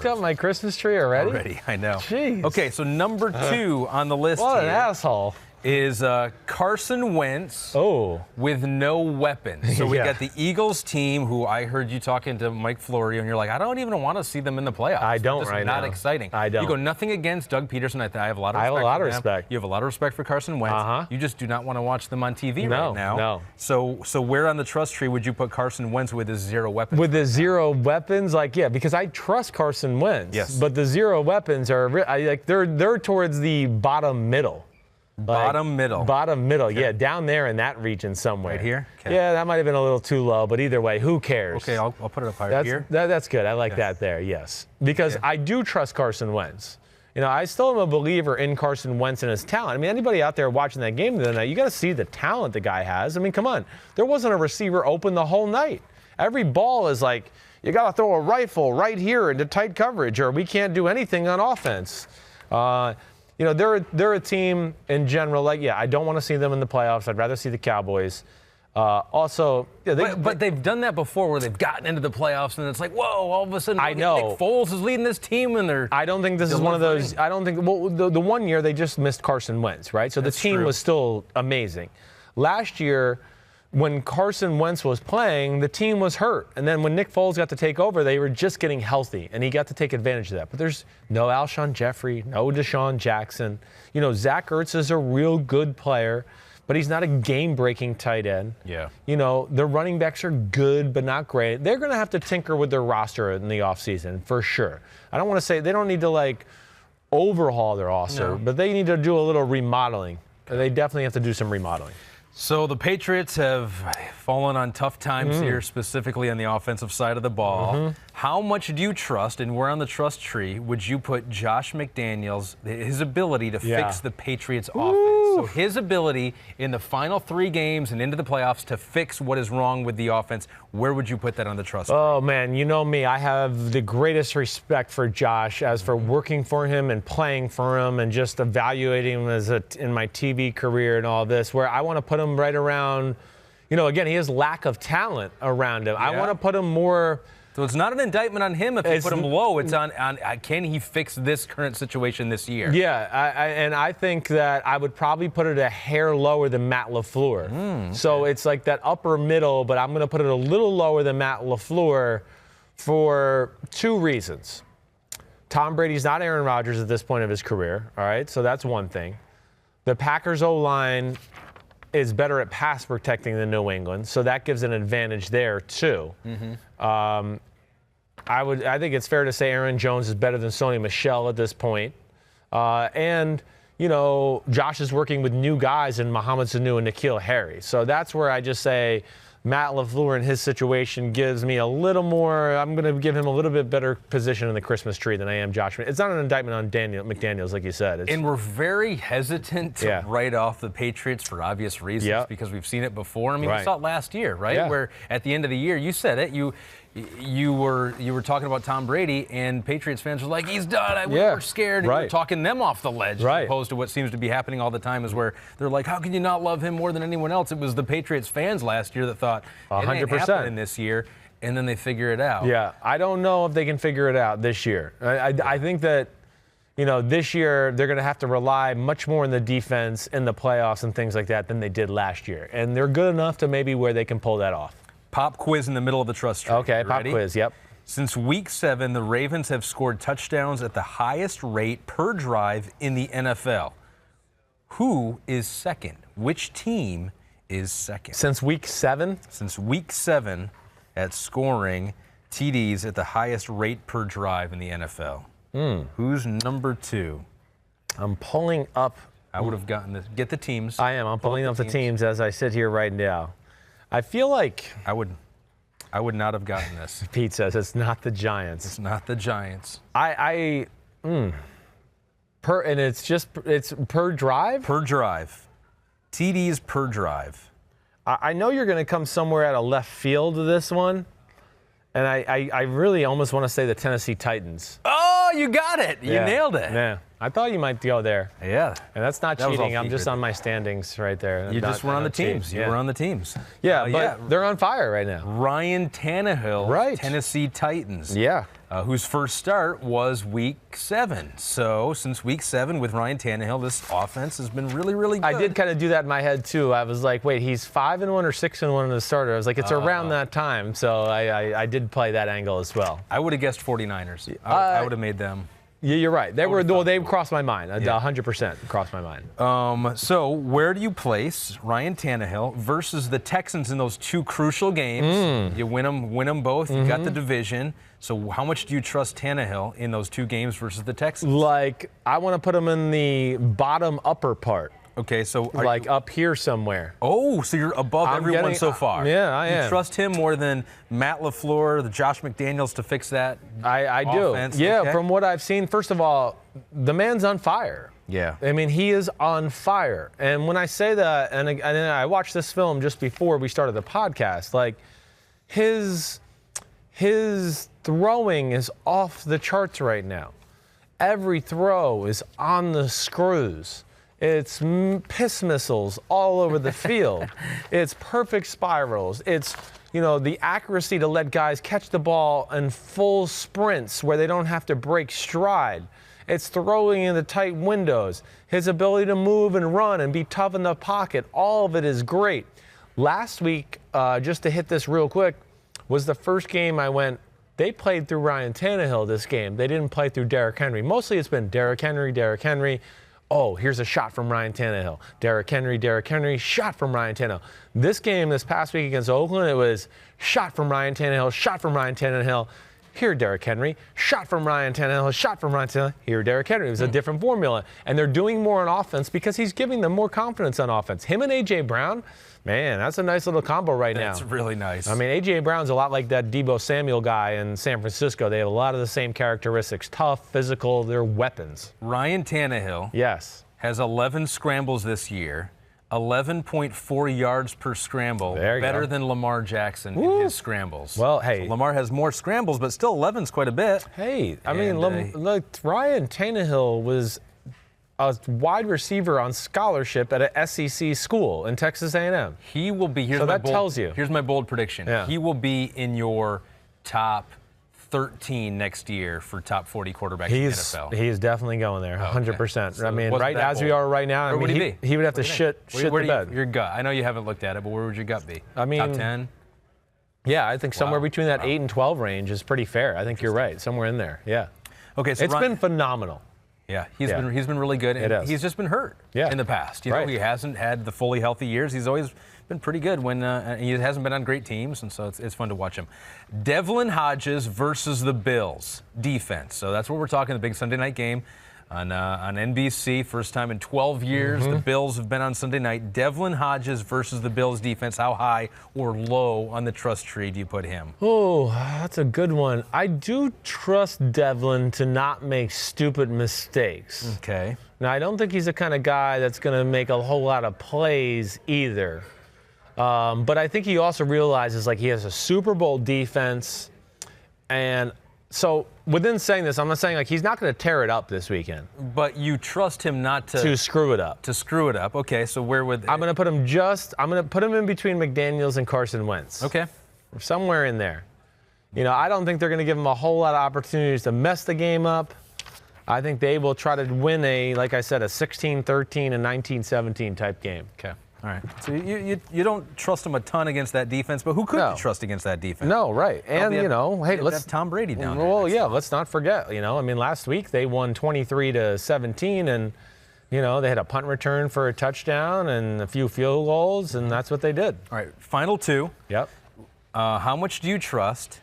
got my Christmas tree already? Already, I know. Jeez. Okay, so number 2 on the list what an asshole. is Carson Wentz with no weapons. So we got the Eagles team, who I heard you talking to Mike Florio, and you're like, I don't even want to see them in the playoffs. I don't right now. Not exciting. I don't. You go nothing against Doug Peterson. I have a lot of respect. You have a lot of respect for Carson Wentz. You just do not want to watch them on TV right now. No. So where on the trust tree would you put Carson Wentz with his 0 weapons? With the 0 weapons, because I trust Carson Wentz. Yes. But the 0 weapons are they're towards the bottom middle. Bottom middle. Okay. Yeah, down there in that region somewhere. Right here? Okay. Yeah, that might have been a little too low, but either way, who cares? Okay, I'll put it up higher here. That's good. I like that there, yes. Because I do trust Carson Wentz. I still am a believer in Carson Wentz and his talent. I mean, anybody out there watching that game the other night, you got to see the talent the guy has. I mean, come on. There wasn't a receiver open the whole night. Every ball is like, you got to throw a rifle right here into tight coverage or we can't do anything on offense. They're a team in general, I don't want to see them in the playoffs. I'd rather see the Cowboys. But they've done that before where they've gotten into the playoffs and it's like, whoa, all of a sudden I know. Nick Foles is leading this team and they're I don't think this is one of those. I don't think the 1 year they just missed Carson Wentz, right? So the team was still amazing. Last year, when Carson Wentz was playing, the team was hurt. And then when Nick Foles got to take over, they were just getting healthy, and he got to take advantage of that. But there's no Alshon Jeffrey, no Deshaun Jackson. Zach Ertz is a real good player, but he's not a game-breaking tight end. Yeah. The running backs are good, but not great. They're going to have to tinker with their roster in the offseason, for sure. I don't want to say they don't need to, overhaul their roster, but they need to do a little remodeling. They definitely have to do some remodeling. So the Patriots have fallen on tough times here, specifically on the offensive side of the ball. How much do you trust, and where on the trust tree would you put Josh McDaniels, his ability to fix the Patriots' offense? So his ability in the final 3 games and into the playoffs to fix what is wrong with the offense, where would you put that on the trust tree? Oh, man, you know me. I have the greatest respect for Josh as for working for him and playing for him and just evaluating him in my TV career and all this, where I want to put him right around, again, he has lack of talent around him. I want to put him more So it's not an indictment on him if you put him low. It's on can he fix this current situation this year? Yeah, and I think that I would probably put it a hair lower than Matt LaFleur. Okay. So it's like that upper middle, but I'm going to put it a little lower than Matt LaFleur for 2 reasons. Tom Brady's not Aaron Rodgers at this point of his career, all right? So that's one thing. The Packers O-line is better at pass protecting than New England, so that gives an advantage there too. I think it's fair to say Aaron Jones is better than Sony Michel at this point. And, you know, Josh is working with new guys in Mohamed Sanu and N'Keal Harry. So that's where I just say Matt LaFleur in his situation gives me a little more. I'm going to give him a little bit better position in the Christmas tree than I am Josh. It's not an indictment on McDaniels, like you said. And we're very hesitant to write off the Patriots for obvious reasons because we've seen it before. I mean, we saw it last year, right? Yeah. Where at the end of the year, you said it, you were talking about Tom Brady, and Patriots fans were like, he's done. We were scared. And you were talking them off the ledge, as opposed to what seems to be happening all the time is where they're like, how can you not love him more than anyone else? It was the Patriots fans last year that thought 100%. It ain't happening this year, and then they figure it out. Yeah, I don't know if they can figure it out this year. I think that, you know, this year they're going to have to rely much more on the defense in the playoffs and things like that than they did last year. And they're good enough to maybe where they can pull that off. Pop quiz in the middle of the trust tree. Okay, pop quiz, yep. Since Week 7, the Ravens have scored touchdowns at the highest rate per drive in the NFL. Who is second? Which team is second? Since Week 7? Since Week 7 at scoring TDs at the highest rate per drive in the NFL. Who's number 2? I'm pulling up. I would have gotten this. Get the teams. I am. I'm pulling up the teams as I sit here right now. I feel like I would not have gotten this. Pete says it's not the Giants. It's not the Giants. And it's per drive? Per drive. TDs per drive. I know you're going to come somewhere out of left field to this one, and I really almost want to say the Tennessee Titans. Oh, you got it. You nailed it. Yeah. I thought you might go there. Yeah. And that's not cheating. I'm just on my standings right there. You just were on the teams. You were on the teams. Yeah, but they're on fire right now. Ryan Tannehill, Tennessee Titans. Yeah. Whose first start was Week 7. So since Week 7 with Ryan Tannehill, this offense has been really, really good. I did kind of do that in my head, too. I was like, wait, he's 5-1 or 6-1 in the starter. I was like, it's around that time. So I did play that angle as well. I would have guessed 49ers. I would have made them. Yeah, you're right. They crossed my mind. 100% crossed my mind. So where do you place Ryan Tannehill versus the Texans in those 2 crucial games? You win them both. You got the division. So how much do you trust Tannehill in those 2 games versus the Texans? Like, I want to put him in the bottom upper part. Okay, so like up here somewhere. Oh, so you're above everyone so far. Yeah, I am. You trust him more than Matt LaFleur, the Josh McDaniels to fix that I offense? Do. Yeah, okay. From what I've seen, first of all, the man's on fire. Yeah. I mean, he is on fire. And when I say that, and I watched this film just before we started the podcast, like his throwing is off the charts right now. Every throw is on the screws. It's piss missiles all over the field. It's perfect spirals. It's, the accuracy to let guys catch the ball in full sprints where they don't have to break stride. It's throwing in the tight windows. His ability to move and run and be tough in the pocket. All of it is great. Last week, just to hit this real quick, was the first game I went, they played through Ryan Tannehill this game. They didn't play through Derrick Henry. Mostly it's been Derrick Henry. Oh, here's a shot from Ryan Tannehill. Derrick Henry, shot from Ryan Tannehill. This game this past week against Oakland, it was shot from Ryan Tannehill. Here, Derrick Henry. Shot from Ryan Tannehill. Here, Derrick Henry. It was a different formula. And they're doing more on offense because he's giving them more confidence on offense. Him and A.J. Brown, man, that's a nice little combo right now. That's really nice. I mean, A.J. Brown's a lot like that Deebo Samuel guy in San Francisco. They have a lot of the same characteristics. Tough, physical, they're weapons. Ryan Tannehill has 11 scrambles this year. 11.4 yards per scramble, better than Lamar Jackson in his scrambles. Well, hey. So Lamar has more scrambles, but still 11's quite a bit. Hey, I mean, look, Ryan Tannehill was a wide receiver on scholarship at a SEC school in Texas A&M. He will be, tells you. Here's my bold prediction. Yeah. He will be in your top 13 next year for top 40 quarterbacks in the NFL. He's definitely going there, 100%. So I mean, right as we are right now, he would have to shit the bed. Your gut. I know you haven't looked at it, but where would your gut be? I mean, top 10? Yeah, I think somewhere between that 8 and 12 range is pretty fair. I think you're right, somewhere in there. Yeah. Okay, so it's been phenomenal. Yeah, he's been really good. And he's just been hurt in the past. You know, he hasn't had the fully healthy years. He's always been pretty good when he hasn't been on great teams, and so it's fun to watch him. Devlin Hodges versus the Bills defense. So that's what we're talking. The big Sunday night game on NBC. First time in 12 years the Bills have been on Sunday night. Devlin Hodges versus the Bills defense. How high or low on the trust tree do you put him? Oh, that's a good one. I do trust Devlin to not make stupid mistakes. Okay. Now, I don't think he's the kind of guy that's going to make a whole lot of plays either. But I think he also realizes, like, he has a Super Bowl defense. And so within saying this, I'm not saying, like, he's not going to tear it up this weekend. But you trust him not to screw it up. To screw it up. Okay, so where would... I'm going to put him in between McDaniels and Carson Wentz. Okay. Somewhere in there. You know, I don't think they're going to give him a whole lot of opportunities to mess the game up. I think they will try to win like I said, a 16-13 and 19-17 type game. Okay. All right. So you don't trust him a ton against that defense, but who could you trust against that defense? No, right. And, hey, let's have Tom Brady down there. Well, yeah, let's not forget, I mean, last week they won 23-17, and, they had a punt return for a touchdown and a few field goals, and that's what they did. All right, final two. Yep. How much do you trust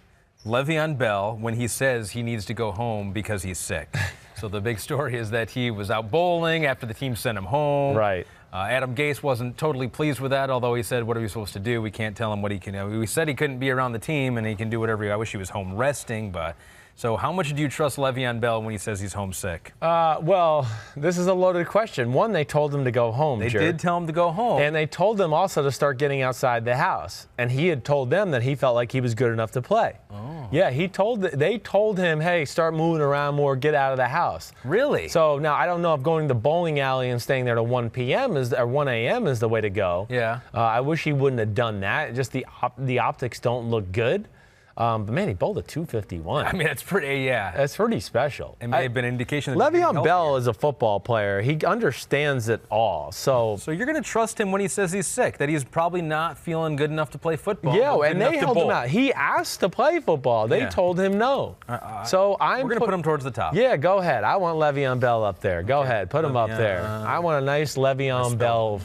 Le'Veon Bell when he says he needs to go home because he's sick? So the big story is that he was out bowling after the team sent him home. Right. Adam Gase wasn't totally pleased with that, although he said, what are we supposed to do? We can't tell him what he can do. We said he couldn't be around the team and he can do whatever. I wish he was home resting, but... So how much do you trust Le'Veon Bell when he says he's homesick? Well, this is a loaded question. One, they told him to go home, They did tell him to go home. And they told him also to start getting outside the house. And he had told them that he felt like he was good enough to play. Oh. Yeah, they told him, hey, start moving around more, get out of the house. Really? So now I don't know if going to the bowling alley and staying there till 1 p.m. or 1 a.m. is the way to go. Yeah. I wish he wouldn't have done that. Just the optics don't look good. But, man, he bowled a 251. I mean, that's pretty, That's pretty special. It may have been an indication that Le'Veon Bell is a football player. He understands it all. So you're going to trust him when he says he's sick, that he's probably not feeling good enough to play football. Yeah, and they held him out. He asked to play football. They told him no. So we're going to put him towards the top. Yeah, go ahead. I want Le'Veon Bell up there. Go ahead. Put him up there. I want a nice Le'Veon Bell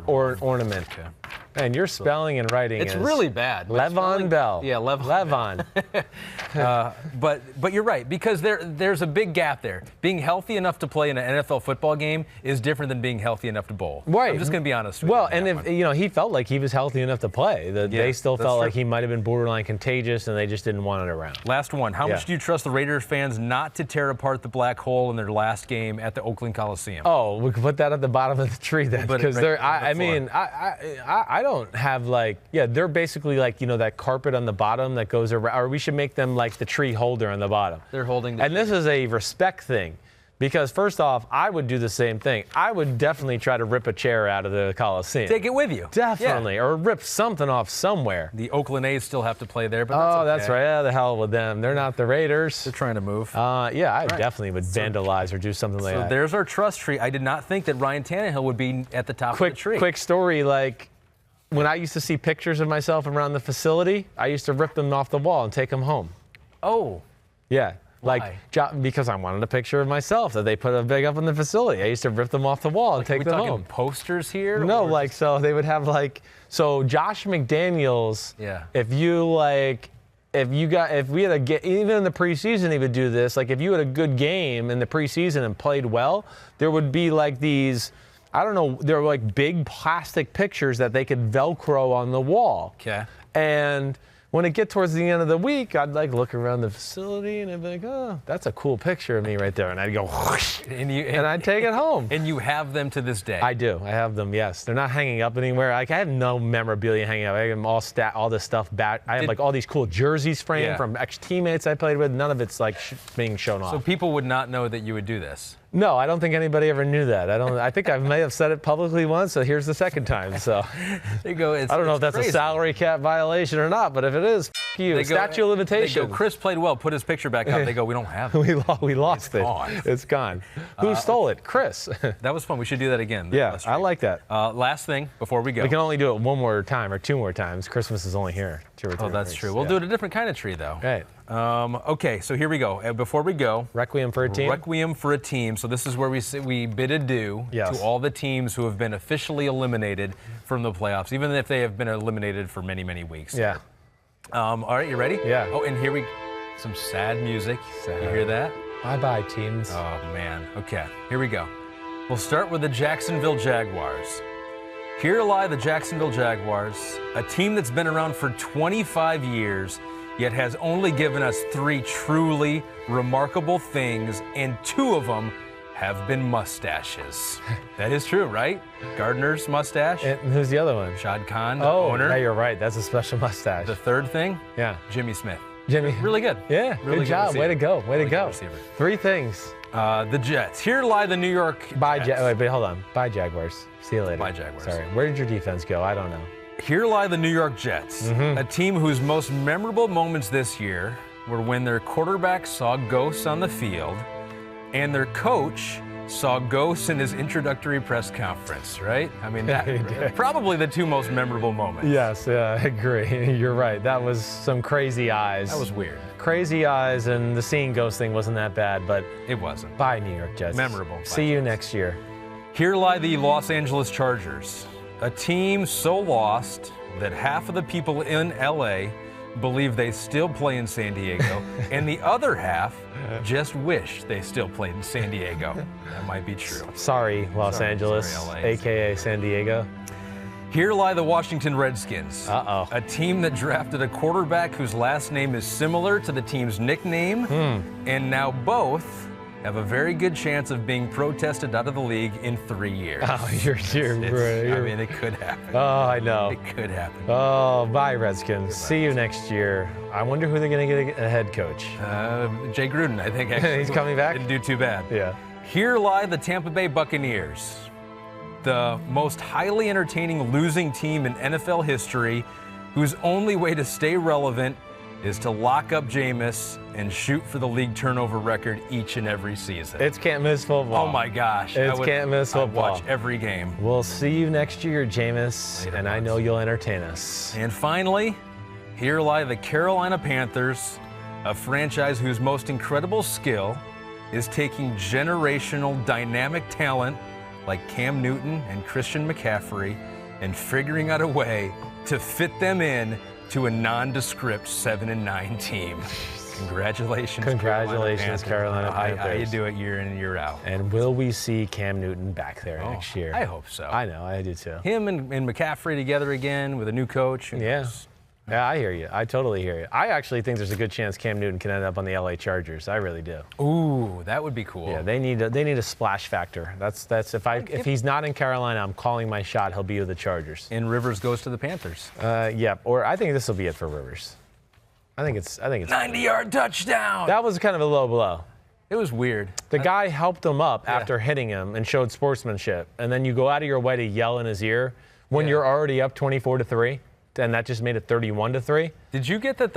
ornament. Okay. And your spelling and writing it's really bad. Le'Veon Bell. Yeah, Le'Veon. But you're right, because there's a big gap there. Being healthy enough to play in an NFL football game is different than being healthy enough to bowl. Right. I'm just going to be honest with you. Well, and if he felt like he was healthy enough to play, they still felt like he might have been borderline contagious, and they just didn't want it around. Last one. How much do you trust the Raiders fans not to tear apart the black hole in their last game at the Oakland Coliseum? Oh, we could put that at the bottom of the tree then, because I don't have they're basically like, that carpet on the bottom that goes around, or we should make them like the tree holder on the bottom. They're holding the And this is a respect thing, because first off, I would do the same thing. I would definitely try to rip a chair out of the Coliseum. Take it with you. Definitely, or rip something off somewhere. The Oakland A's still have to play there, but that's okay. That's right. Yeah, the hell with them. They're not the Raiders. They're trying to move. I definitely would vandalize or do something like that. So there's our trust tree. I did not think that Ryan Tannehill would be at the top of the tree. Quick story, when I used to see pictures of myself around the facility, I used to rip them off the wall and take them home. Oh. Yeah. Why? Because I wanted a picture of myself that they put a big up in the facility. I used to rip them off the wall and take them home. Are we talking posters here? No, so they would have Josh McDaniels. Yeah. If we had even in the preseason, he would do this. If you had a good game in the preseason and played well, there would be these. I don't know, they're big plastic pictures that they could Velcro on the wall. Okay. And when it get towards the end of the week, I'd look around the facility and I'd be like, oh, that's a cool picture of me right there. And I'd go, whoosh, and I'd take it home. And you have them to this day? I do. I have them, yes. They're not hanging up anywhere. I have no memorabilia hanging up. I have all this stuff back. I have all these cool jerseys framed from ex-teammates I played with. None of it's being shown off. So people would not know that you would do this? No, I don't think anybody ever knew that. I think I may have said it publicly once, so here's the second time. So there you go. I don't know if that's crazy. A salary cap violation or not, but if it is, f*** you. Statute of limitations. They go, Chris played well. Put his picture back up. They go, we don't have it. we lost it. Gone. It's gone. Who stole it? Chris. That was fun. We should do that again. Yeah, I like that. Last thing before we go. We can only do it one more time or two more times. Christmas is only here. 2 or 3 that's weeks. true. We'll do it a different kind of tree, though. Right. Okay, so here we go. Before we go, Requiem for a team. Requiem for a team. So this is where we bid adieu to all the teams who have been officially eliminated from the playoffs, even if they have been eliminated for many, many weeks. Yeah. All right, you ready? Yeah. Oh, and here some sad music. Sad. You hear that? Bye-bye, teams. Oh, man. Okay, here we go. We'll start with the Jacksonville Jaguars. Here lie the Jacksonville Jaguars, a team that's been around for 25 years, yet has only given us 3 truly remarkable things, and 2 of them have been mustaches. That is true, right? Gardner's mustache. And who's the other one? Shad Khan, the owner. Yeah, you're right. That's a special mustache. The third thing? Yeah. Jimmy Smith. Jimmy. Really good. Yeah, really good job. Way to go. Way to go. 3 things. The Jets. Here lie the New York Jets. Wait, hold on. Bye, Jaguars. See you later. Bye, Jaguars. Sorry. Where did your defense go? I don't know. Here lie the New York Jets, a team whose most memorable moments this year were when their quarterback saw ghosts on the field and their coach saw ghosts in his introductory press conference, right? I mean, probably the 2 most memorable moments. Yes, yeah, I agree. You're right. That was some crazy eyes. That was weird. Crazy eyes, and the seeing ghost thing wasn't that bad, but it wasn't. Bye, New York Jets. Memorable. See you next year. Here lie the Los Angeles Chargers, a team so lost that half of the people in LA believe they still play in San Diego, and the other half just wish they still played in San Diego. That might be true. Sorry, Los Angeles, sorry, LA. a.k.a. San Diego. Here lie the Washington Redskins, a team that drafted a quarterback whose last name is similar to the team's nickname, and now both have a very good chance of being protested out of the league in 3 years. Oh, you're I mean, it could happen. Oh, I know. It could happen. Oh, bye, Redskins. See you next year. I wonder who they're going to get a head coach. Jay Gruden, I think. Actually, he's coming back? Didn't do too bad. Yeah. Here lie the Tampa Bay Buccaneers, the most highly entertaining losing team in NFL history, whose only way to stay relevant is to lock up Jameis and shoot for the league turnover record each and every season. It's can't miss football. Oh my gosh. It's can't miss football. I'd watch every game. We'll see you next year, Jameis, and I know you'll entertain us. And finally, here lie the Carolina Panthers, a franchise whose most incredible skill is taking generational dynamic talent like Cam Newton and Christian McCaffrey and figuring out a way to fit them in to a nondescript 7-9 team. Congratulations, Carolina Panthers. How you do it year in and year out. And will we see Cam Newton back there next year? I hope so. I know, I do too. Him and McCaffrey together again with a new coach. Yeah. Yeah, I hear you. I totally hear you. I actually think there's a good chance Cam Newton can end up on the LA Chargers. I really do. Ooh, that would be cool. Yeah, they need a splash factor. That's if he's not in Carolina, I'm calling my shot. He'll be with the Chargers. And Rivers goes to the Panthers. Yeah, or I think this will be it for Rivers. I think it's 90-yard touchdown. That was kind of a low blow. It was weird. The guy helped him up after hitting him and showed sportsmanship, and then you go out of your way to yell in his ear when you're already up 24-3. And that just made it 31-3. Did you get that?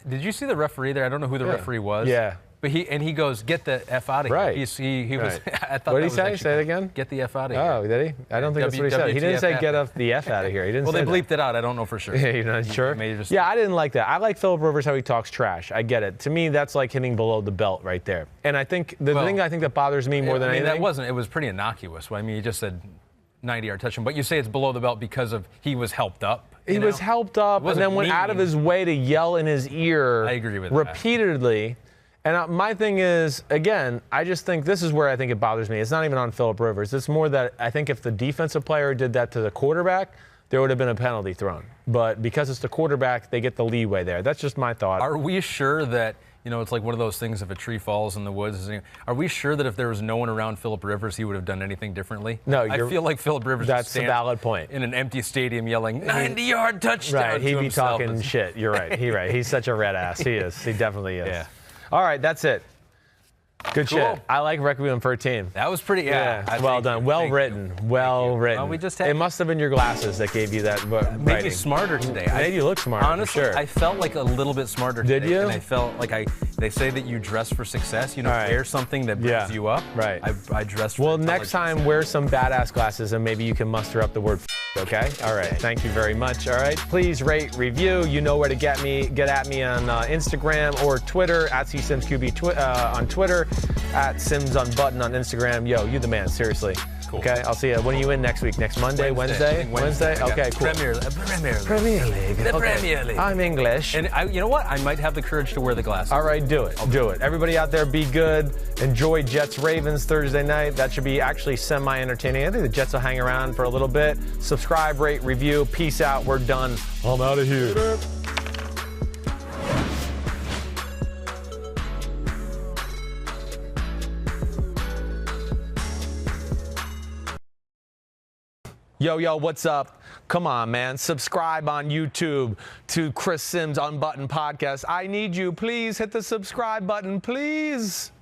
Did you see the referee there? I don't know who the referee was. Yeah. But he goes, get the F out of here. Right. He was. I thought. What did he say? Say it again. Get the F out of here. Oh, did he? I don't think that's what he said. He didn't say get the F out of here. He didn't. Well, say they bleeped it out. I don't know for sure. Yeah, you're not sure. Yeah, I didn't like that. I like Phillip Rivers how he talks trash. I get it. To me, that's like hitting below the belt right there. And I think the thing that bothers me more than anything. That wasn't. It was pretty innocuous. I mean, he just said 90-yard touchdown. But you say it's below the belt because of he was helped up. He was helped up and then went out of his way to yell in his ear repeatedly. And my thing is, again, I just think this is where I think it bothers me. It's not even on Phillip Rivers. It's more that I think if the defensive player did that to the quarterback, there would have been a penalty thrown. But because it's the quarterback, they get the leeway there. That's just my thought. Are we sure that, it's like one of those things, if a tree falls in the woods, are we sure that if there was no one around Phillip Rivers, he would have done anything differently? No, I feel like Phillip Rivers that's a valid point. In an empty stadium yelling, 90-yard touchdown. Right, he'd be talking shit. You're right. He's such a red ass. He is. He definitely is. Yeah. All right, that's it. Good shit. I like Requiem for a Team. That was pretty, well done. Well written. Well written. Well, we just had, it must have been your glasses that gave you that made you smarter today. Made you look smarter. Honestly, sure. I felt like a little bit smarter today. Did you? And I felt like they say that you dress for success. You know, wear something that brings you up. Right. I dressed for Well, next time, wear some badass glasses and maybe you can muster up the word okay? All right. Thank you very much. All right. Please rate, review. You know where to get at me on Instagram or Twitter, at CSimsQB on Twitter, at Sims Unbuttoned on Instagram. Yo, you the man. Seriously. Cool. Okay, I'll see you. When are you in next week? Next Monday? Wednesday? Okay, cool. Premier League. The Premier League. I'm English. And you know what? I might have the courage to wear the glasses. All right, do it. Do it. Everybody out there, be good. Enjoy Jets-Ravens Thursday night. That should be actually semi-entertaining. I think the Jets will hang around for a little bit. Subscribe, rate, review. Peace out. We're done. I'm out of here. Yo, what's up? Come on, man. Subscribe on YouTube to Chris Sims Unbuttoned Podcast. I need you. Please hit the subscribe button, please.